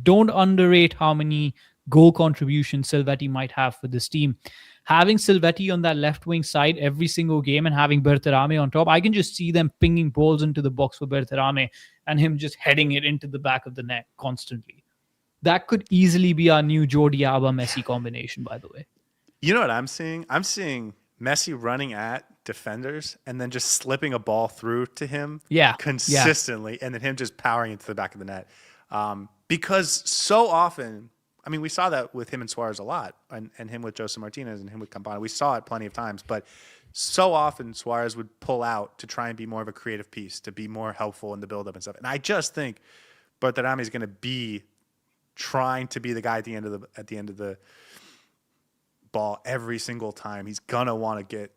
Don't underrate how many goal contributions Silvetti might have for this team. Having Silvetti on that left wing side every single game and having Berterame on top, I can just see them pinging balls into the box for Berterame and him just heading it into the back of the net constantly. That could easily be our new Jordi Alba Messi combination, by the way. You know what I'm seeing? I'm seeing Messi running at defenders and then just slipping a ball through to him consistently and then him just powering into the back of the net. Because so often, I mean, we saw that with him and Suarez a lot and him with José Martinez and him with Campana. We saw it plenty of times, but so often Suarez would pull out to try and be more of a creative piece, to be more helpful in the buildup and stuff. And I just think Berterame is going to be trying to be the guy at the end of the ball every single time. He's gonna want to get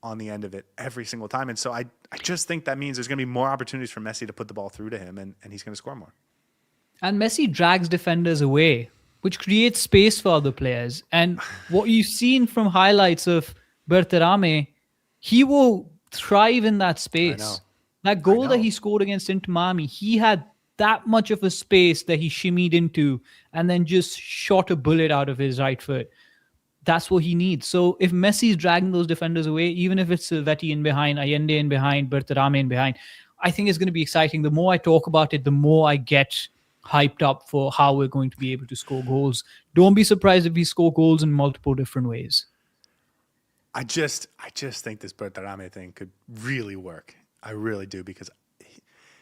on the end of it every single time. And so I just think that means there's going to be more opportunities for Messi to put the ball through to him and he's going to score more. And Messi drags defenders away, which creates space for other players. And what you've seen from highlights of Berterame, he will thrive in that space. That goal that he scored against Inter Miami, he had that much of a space that he shimmied into and then just shot a bullet out of his right foot. That's what he needs. So if Messi is dragging those defenders away, even if it's Silvetti in behind, Allende in behind, Berterame in behind, I think it's going to be exciting. The more I talk about it, the more I get hyped up for how we're going to be able to score goals. Don't be surprised if we score goals in multiple different ways. I just think this Berterame thing could really work. I really do, because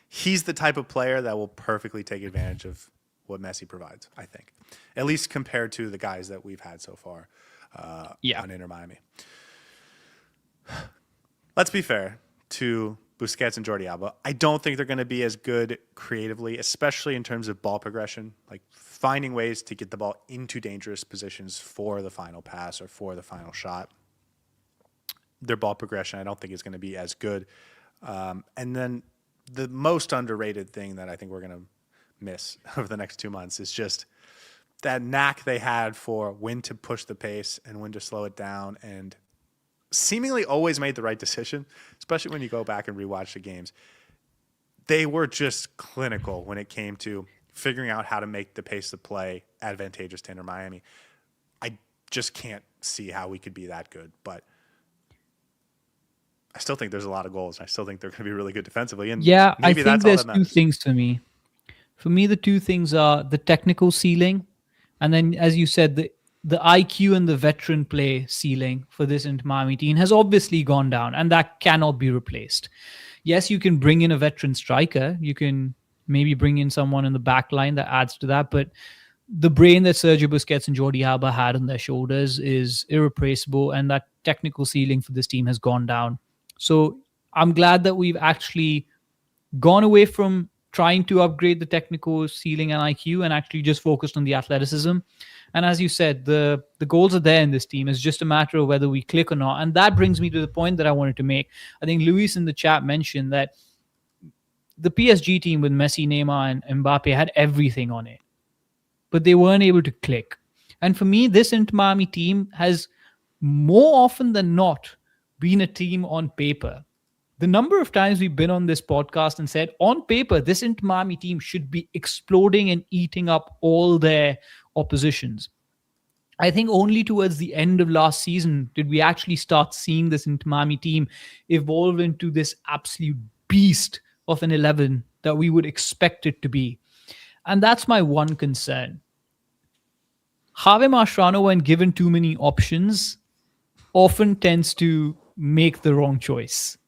he's the type of player that will perfectly take advantage of what Messi provides, I think. At least compared to the guys that we've had so far on Inter Miami. Let's be fair to Busquets and Jordi Alba. I don't think they're going to be as good creatively, especially in terms of ball progression, like finding ways to get the ball into dangerous positions for the final pass or for the final shot. Their ball progression, I don't think is going to be as good. And then the most underrated thing that I think we're going to miss over the next 2 months is just that knack they had for when to push the pace and when to slow it down, and seemingly always made the right decision, especially when you go back and rewatch the games. They were just clinical when it came to figuring out how to make the pace of play advantageous to Inter Miami. I just can't see how we could be that good, but I still think there's a lot of goals. I still think they're going to be really good defensively. And Yeah, I maybe think that's all there's that two matters. things for me. For me, the two things are the technical ceiling, and then, as you said, the IQ and the veteran play ceiling for this Inter Miami team has obviously gone down, and that cannot be replaced. Yes, you can bring in a veteran striker. You can maybe bring in someone in the back line that adds to that, but the brain that Sergio Busquets and Jordi Alba had on their shoulders is irreplaceable, and that technical ceiling for this team has gone down. So I'm glad that we've actually gone away from trying to upgrade the technical ceiling and IQ and actually just focused on the athleticism. And as you said, the goals are there in this team. It's just a matter of whether we click or not. And that brings me to the point that I wanted to make. I think Luis in the chat mentioned that the PSG team with Messi, Neymar, and Mbappe had everything on it, but they weren't able to click. And for me, this Inter Miami team has more often than not been a team on paper. The number of times we've been on this podcast and said, on paper, this Inter Miami team should be exploding and eating up all their oppositions. I think only towards the end of last season did we actually start seeing this Inter Miami team evolve into this absolute beast of an 11 that we would expect it to be. And that's my one concern. Javier Mascherano, when given too many options, often tends to make the wrong choice.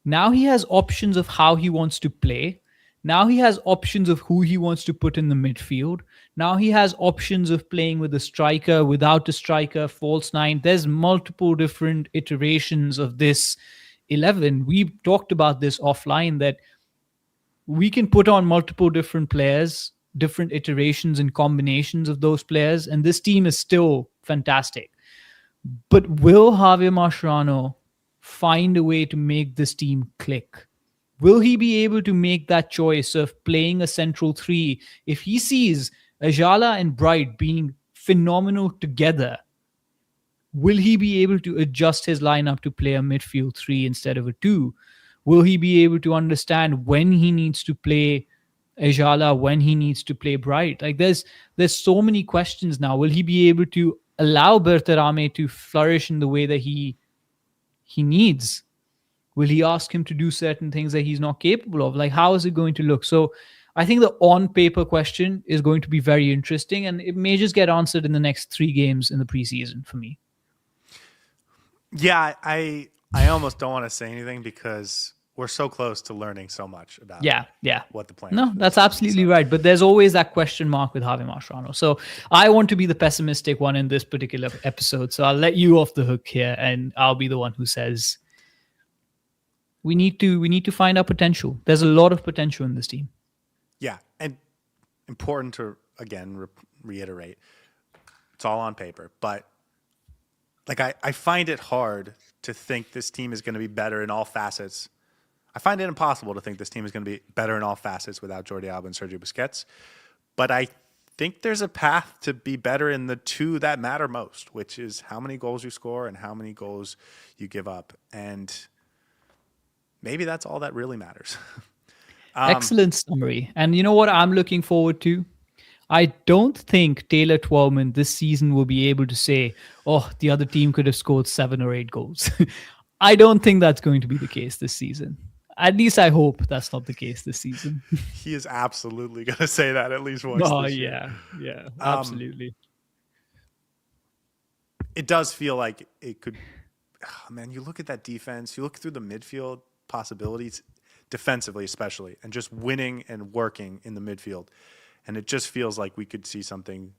Now he has options of how he wants to play. Now he has options of who he wants to put in the midfield. Now he has options of playing with a striker, without a striker, false nine. There's multiple different iterations of this 11. We talked about this offline, that we can put on multiple different players, different iterations and combinations of those players, and this team is still fantastic. But will Javier Mascherano find a way to make this team click? Will he be able to make that choice of playing a central three if he sees Ajala and Bright being phenomenal together? Will he be able to adjust his lineup to play a midfield three instead of a two? Will he be able to understand when he needs to play Ajala, when he needs to play Bright? Like there's so many questions now. Will he be able to allow Berterame to flourish in the way that he needs? Will he ask him to do certain things that he's not capable of? Like, how is it going to look? So I think the on-paper question is going to be very interesting, and it may just get answered in the next 3 games in the preseason for me. Yeah, I almost don't want to say anything because we're so close to learning so much about what the plan is. No, that's absolutely right. But there's always that question mark with Javier Mascherano. So I want to be the pessimistic one in this particular episode. So I'll let you off the hook here, and I'll be the one who says we need to find our potential. There's a lot of potential in this team. Yeah, and important to, again, reiterate, it's all on paper. But like I find it hard to think this team is going to be better in all facets. I find it impossible to think this team is going to be better in all facets without Jordi Alba and Sergio Busquets. But I think there's a path to be better in the two that matter most, which is how many goals you score and how many goals you give up. And maybe that's all that really matters. Excellent summary. And you know what I'm looking forward to? I don't think Taylor Twellman this season will be able to say, oh, the other team could have scored 7 or 8 goals. I don't think that's going to be the case this season. At least I hope that's not the case this season. He is absolutely going to say that at least once this year. Yeah, absolutely. It does feel like it could. Oh, man, you look at that defense, you look through the midfield possibilities, defensively especially, and just winning and working in the midfield. and it just feels like we could see something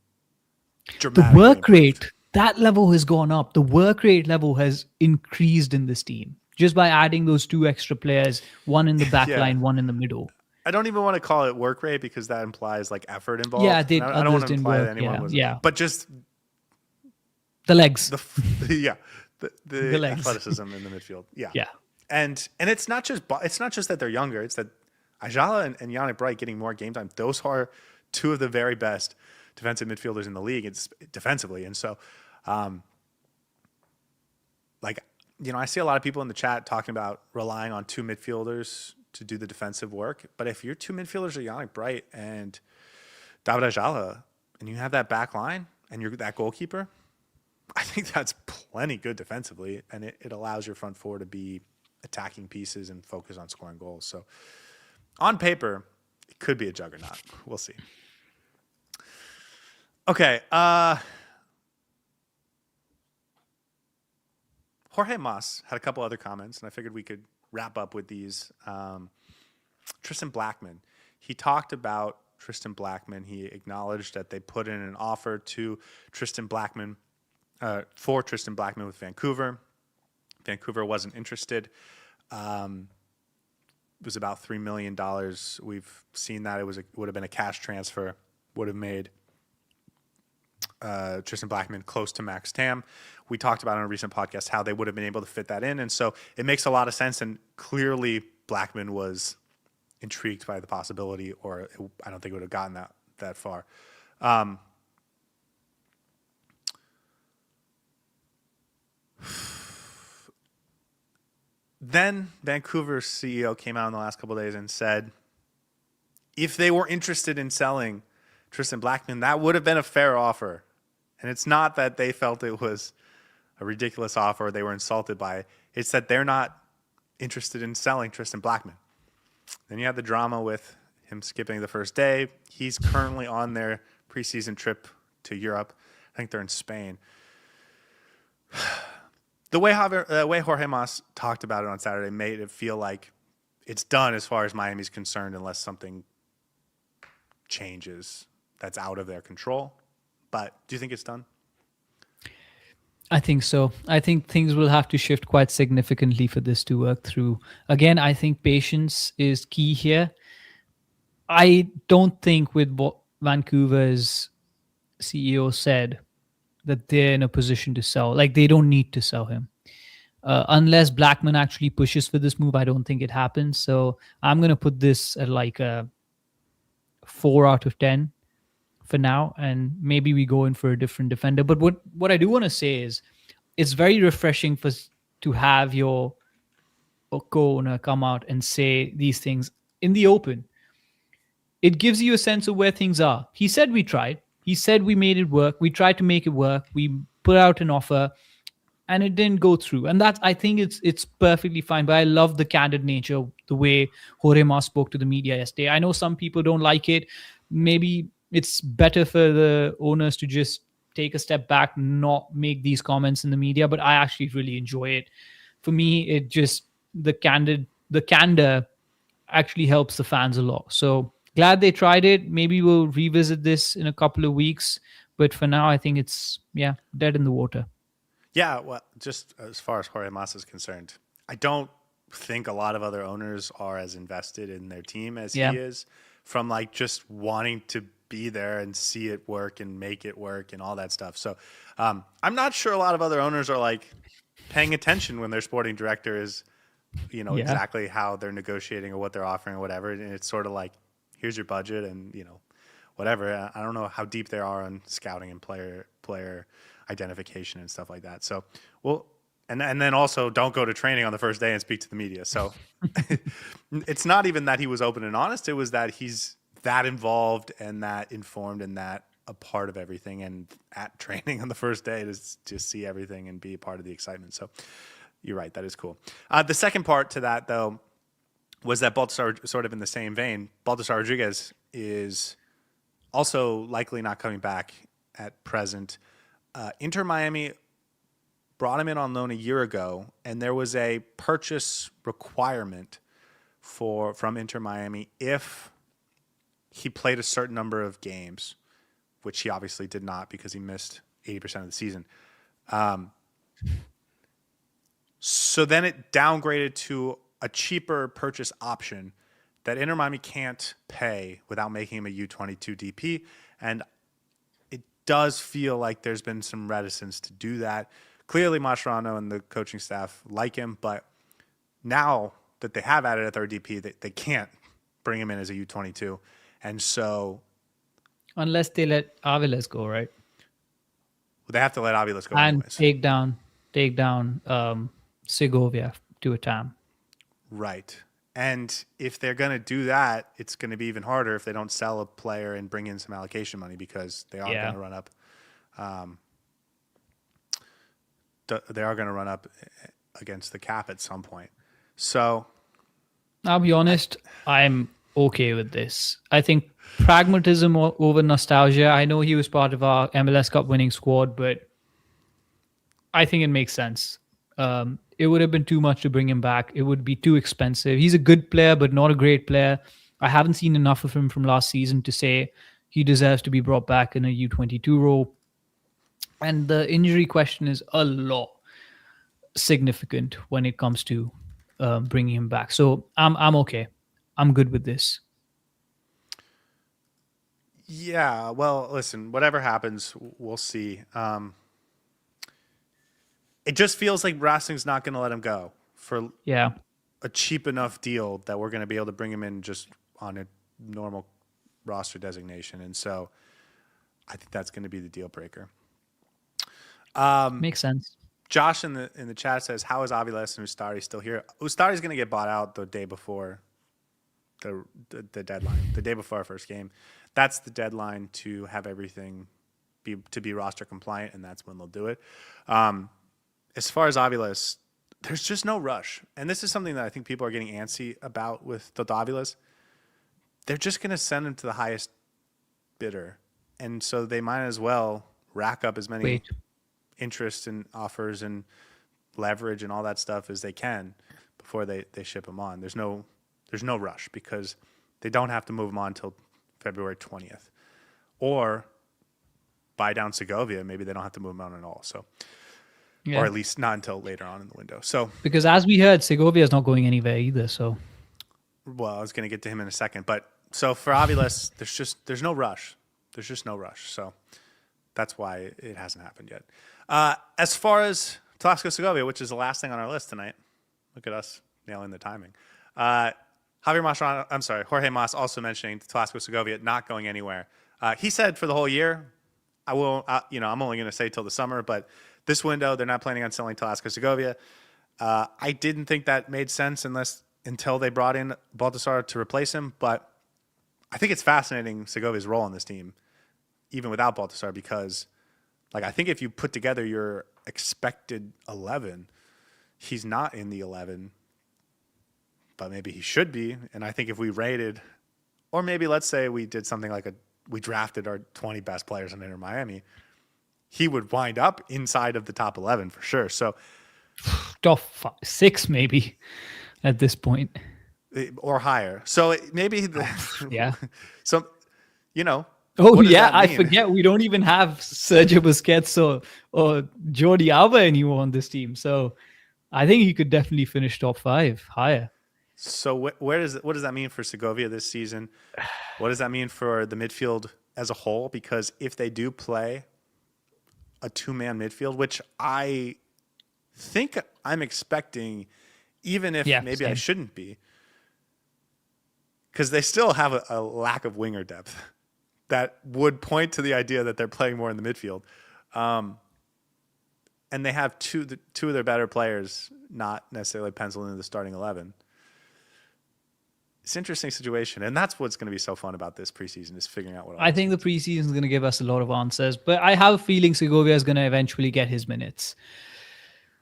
The dramatically work improved. rate, that level has gone up. The work rate level has increased in this team just by adding those two extra players, one in the back Yeah. line, one in the middle. I don't even want to call it work rate because that implies like effort Yeah, involved. And I don't want others to didn't imply that work. anyone Yeah, was, yeah. but just The legs. yeah, The the legs. athleticism in the midfield. Yeah. Yeah. And it's not just that they're younger. It's that Ajala and Yannick Bright getting more game time. Those are two of the very best defensive midfielders in the league. It's defensively, and so, like I see a lot of people in the chat talking about relying on two midfielders to do the defensive work. But if your two midfielders are Yannick Bright and David Ajala, and you have that back line and you're that goalkeeper, I think that's plenty good defensively, and it allows your front four to be attacking pieces and focus on scoring goals. So on paper, it could be a juggernaut. We'll see. Okay. Jorge Mas had a couple other comments, and I figured we could wrap up with these. Tristan Blackman. He talked about Tristan Blackman. He acknowledged that they put in an offer to Tristan Blackman for Tristan Blackman with Vancouver. Vancouver wasn't interested. It was about $3 million. We've seen that it would have been a cash transfer, would have made Tristan Blackman close to max TAM. We talked about on a recent podcast how they would have been able to fit that in. And so it makes a lot of sense. And clearly Blackman was intrigued by the possibility, or I don't think it would have gotten that far. Then Vancouver's CEO came out in the last couple of days and said, if they were interested in selling Tristan Blackman, that would have been a fair offer. And it's not that they felt it was a ridiculous offer or they were insulted by it. It's that they're not interested in selling Tristan Blackman. Then you have the drama with him skipping the first day. He's currently on their preseason trip to Europe. I think they're in Spain. The way Jorge Mas talked about it on Saturday made it feel like it's done as far as Miami's concerned unless something changes that's out of their control. But do you think it's done? I think so. I think things will have to shift quite significantly for this to work through. Again, I think patience is key here. I don't think with what Vancouver's CEO said that they're in a position to sell. Like, they don't need to sell him. Unless Blackman actually pushes for this move, I don't think it happens. So I'm going to put this at like a 4 out of 10 for now. And maybe we go in for a different defender. But what I do want to say is it's very refreshing to have your co-owner come out and say these things in the open. It gives you a sense of where things are. He said we tried. He said we made it work. We tried to make it work. We put out an offer and it didn't go through. And I think it's perfectly fine. But I love the candid nature, the way Jorge Mas spoke to the media yesterday. I know some people don't like it. Maybe it's better for the owners to just take a step back, not make these comments in the media. But I actually really enjoy it. For me, it just, the candor actually helps the fans a lot. So glad they tried it. Maybe we'll revisit this in a couple of weeks. But for now, I think it's, dead in the water. Yeah, well, just as far as Jorge Mas is concerned, I don't think a lot of other owners are as invested in their team as he is, from like just wanting to be there and see it work and make it work and all that stuff. So I'm not sure a lot of other owners are like paying attention when their sporting director is, exactly how they're negotiating or what they're offering or whatever. And it's sort of like, here's your budget and, whatever. I don't know how deep they are on scouting and player identification and stuff like that. So, well, and then also don't go to training on the first day and speak to the media. So it's not even that he was open and honest. It was that he's that involved and that informed and that a part of everything and at training on the first day to see everything and be a part of the excitement. So you're right. That is cool. The second part to that, though, was that Baltasar, sort of in the same vein, Baltasar Rodriguez is also likely not coming back at present. Inter Miami brought him in on loan a year ago, and there was a purchase requirement from Inter Miami if he played a certain number of games, which he obviously did not because he missed 80% of the season. So then it downgraded to a cheaper purchase option that Inter Miami can't pay without making him a U22 DP. And it does feel like there's been some reticence to do that. Clearly, Mascherano and the coaching staff like him, but now that they have added a third DP, they can't bring him in as a U22. And so... Unless they let Aviles go, right? They have to let Aviles go And anyways. take down Segovia to a TAM. Right. And if they're going to do that, it's going to be even harder if they don't sell a player and bring in some allocation money because they are going to run up. They are going to run up against the cap at some point. So I'll be honest, I'm okay with this. I think pragmatism over nostalgia. I know he was part of our MLS Cup winning squad, but I think it makes sense. It would have been too much to bring him back. It would be too expensive. He's a good player, but not a great player. I haven't seen enough of him from last season to say he deserves to be brought back in a U22 role. And the injury question is a lot significant when it comes to bringing him back. So I'm okay. I'm good with this. yeah, well, listen, whatever happens, we'll see. It just feels like Racing's not going to let him go for a cheap enough deal that we're going to be able to bring him in just on a normal roster designation. And so I think that's going to be the deal breaker. Makes sense. Josh in the chat says, how is Aviles and Ustari still here? Ustari's going to get bought out the day before the deadline, the day before our first game. That's the deadline to have everything be roster compliant, and that's when they'll do it. As far as Aviles, there's just no rush. And this is something that I think people are getting antsy about with Toto Aviles. They're just going to send him to the highest bidder. And so they might as well rack up as many interest and offers and leverage and all that stuff as they can before they ship him on. There's no rush because they don't have to move him on until February 20th. Or buy down Segovia, maybe they don't have to move him on at all. So... Yeah. Or at least not until later on in the window. So because as we heard, Segovia is not going anywhere either. So, well, I was going to get to him in a second, but so for Aviles, there's no rush. There's just no rush. So that's why it hasn't happened yet. As far as Tlaxcala Segovia, which is the last thing on our list tonight, look at us nailing the timing. Jorge Mas also mentioning Tlaxcala Segovia not going anywhere. He said for the whole year, I'm only going to say till the summer, but this window, they're not planning on selling Tlaxcala Segovia. I didn't think that made sense until they brought in Baltasar to replace him. But I think it's fascinating Segovia's role on this team, even without Baltasar, because I think if you put together your expected 11, he's not in the 11, but maybe he should be. And I think if we rated, or maybe let's say we did something like we drafted our 20 best players in Inter Miami, he would wind up inside of the top 11 for sure. So top 6 maybe at this point, or higher. So maybe yeah. So Oh yeah, I forget we don't even have Sergio Busquets or Jordi Alba anymore on this team. So I think he could definitely finish top 5 higher. So what does that mean for Segovia this season? What does that mean for the midfield as a whole? Because if they do play a 2-man midfield, which I think I'm expecting, even if maybe same. I shouldn't be, because they still have a lack of winger depth that would point to the idea that they're playing more in the midfield. And they have two of their better players not necessarily penciled into the starting 11. It's an interesting situation, and that's what's going to be so fun about this preseason is figuring out what. I think the preseason is going to give us a lot of answers, but I have a feeling Segovia is going to eventually get his minutes.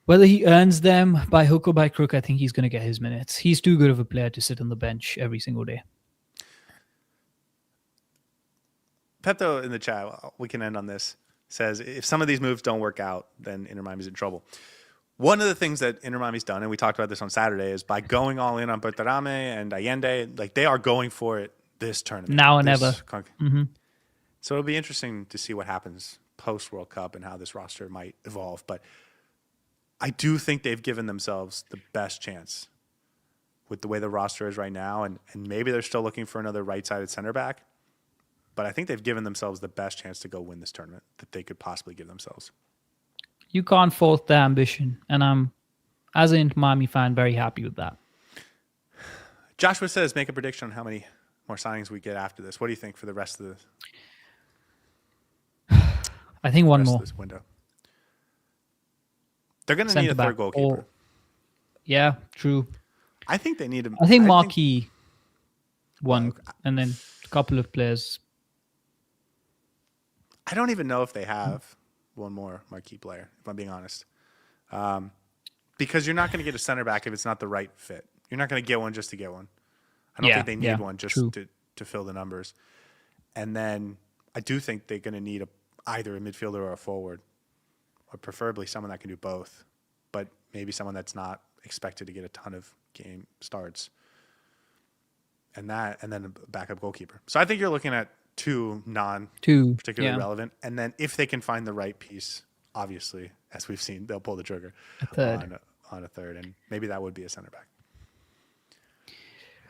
Whether he earns them by hook or by crook, I think he's going to get his minutes. He's too good of a player to sit on the bench every single day. Pepto in the chat, we can end on this, says if some of these moves don't work out, then Inter Miami's in trouble. One of the things that Inter Miami's done, and we talked about this on Saturday, is by going all in on Bertarame and Allende, they are going for it this tournament. Now and ever. So it'll be interesting to see what happens post-World Cup and how this roster might evolve. But I do think they've given themselves the best chance with the way the roster is right now. And maybe they're still looking for another right-sided center back. But I think they've given themselves the best chance to go win this tournament that they could possibly give themselves. You can't fault their ambition. And I'm, as an Inter Miami fan, very happy with that. Joshua says, make a prediction on how many more signings we get after this. What do you think for the rest of the I think one more. of this window? They're going to need a third goalkeeper. Yeah, true. I think they need a... I think Marquis one, and then a couple of players. I don't even know if they have one more marquee player, if I'm being honest. Because you're not going to get a center back if it's not the right fit. You're not going to get one just to get one. I don't think they need one just to fill the numbers. And then I do think they're going to need either a midfielder or a forward, or preferably someone that can do both, but maybe someone that's not expected to get a ton of game starts. And then a backup goalkeeper. So I think you're looking at two particularly relevant. And then if they can find the right piece, obviously, as we've seen, they'll pull the trigger on a third. And maybe that would be a center back.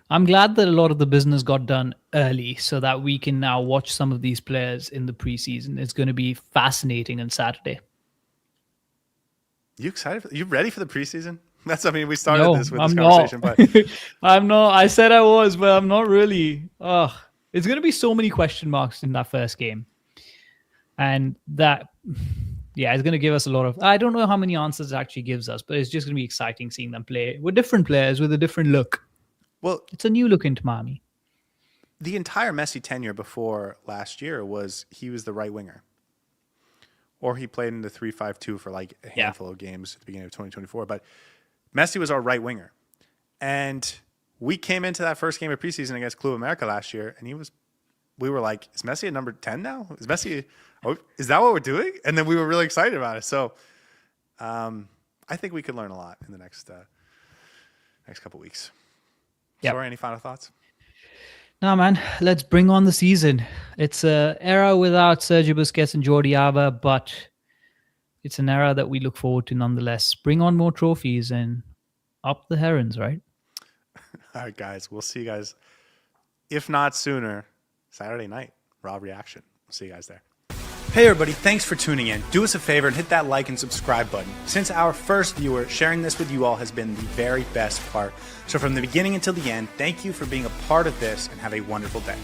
I'm glad that a lot of the business got done early so that we can now watch some of these players in the preseason. It's going to be fascinating on Saturday. You excited? You ready for the preseason? We started this conversation, not. but I'm not. I said I was, but I'm not really. It's going to be so many question marks in that first game. And that, it's going to give us a lot of, I don't know how many answers it actually gives us, but it's just going to be exciting seeing them play with different players with a different look. Well, it's a new look into Miami. The entire Messi tenure before last year was he was the right winger. Or he played in the 3-5-2 for like a handful of games at the beginning of 2024. But Messi was our right winger. And we came into that first game of preseason against Club America last year, and we were like, is Messi at number 10 now? Is that what we're doing? And then we were really excited about it. So I think we could learn a lot in the next couple weeks. Yep. Sorry, any final thoughts? No, man. Let's bring on the season. It's an era without Sergio Busquets and Jordi Alba, but it's an era that we look forward to nonetheless. Bring on more trophies and up the Herons, right? All right, guys. We'll see you guys, if not sooner, Saturday night. Raw reaction. We'll see you guys there. Hey everybody, thanks for tuning in. Do us a favor and hit that like and subscribe button. Since our first viewer, sharing this with you all has been the very best part. So from the beginning until the end, thank you for being a part of this and have a wonderful day.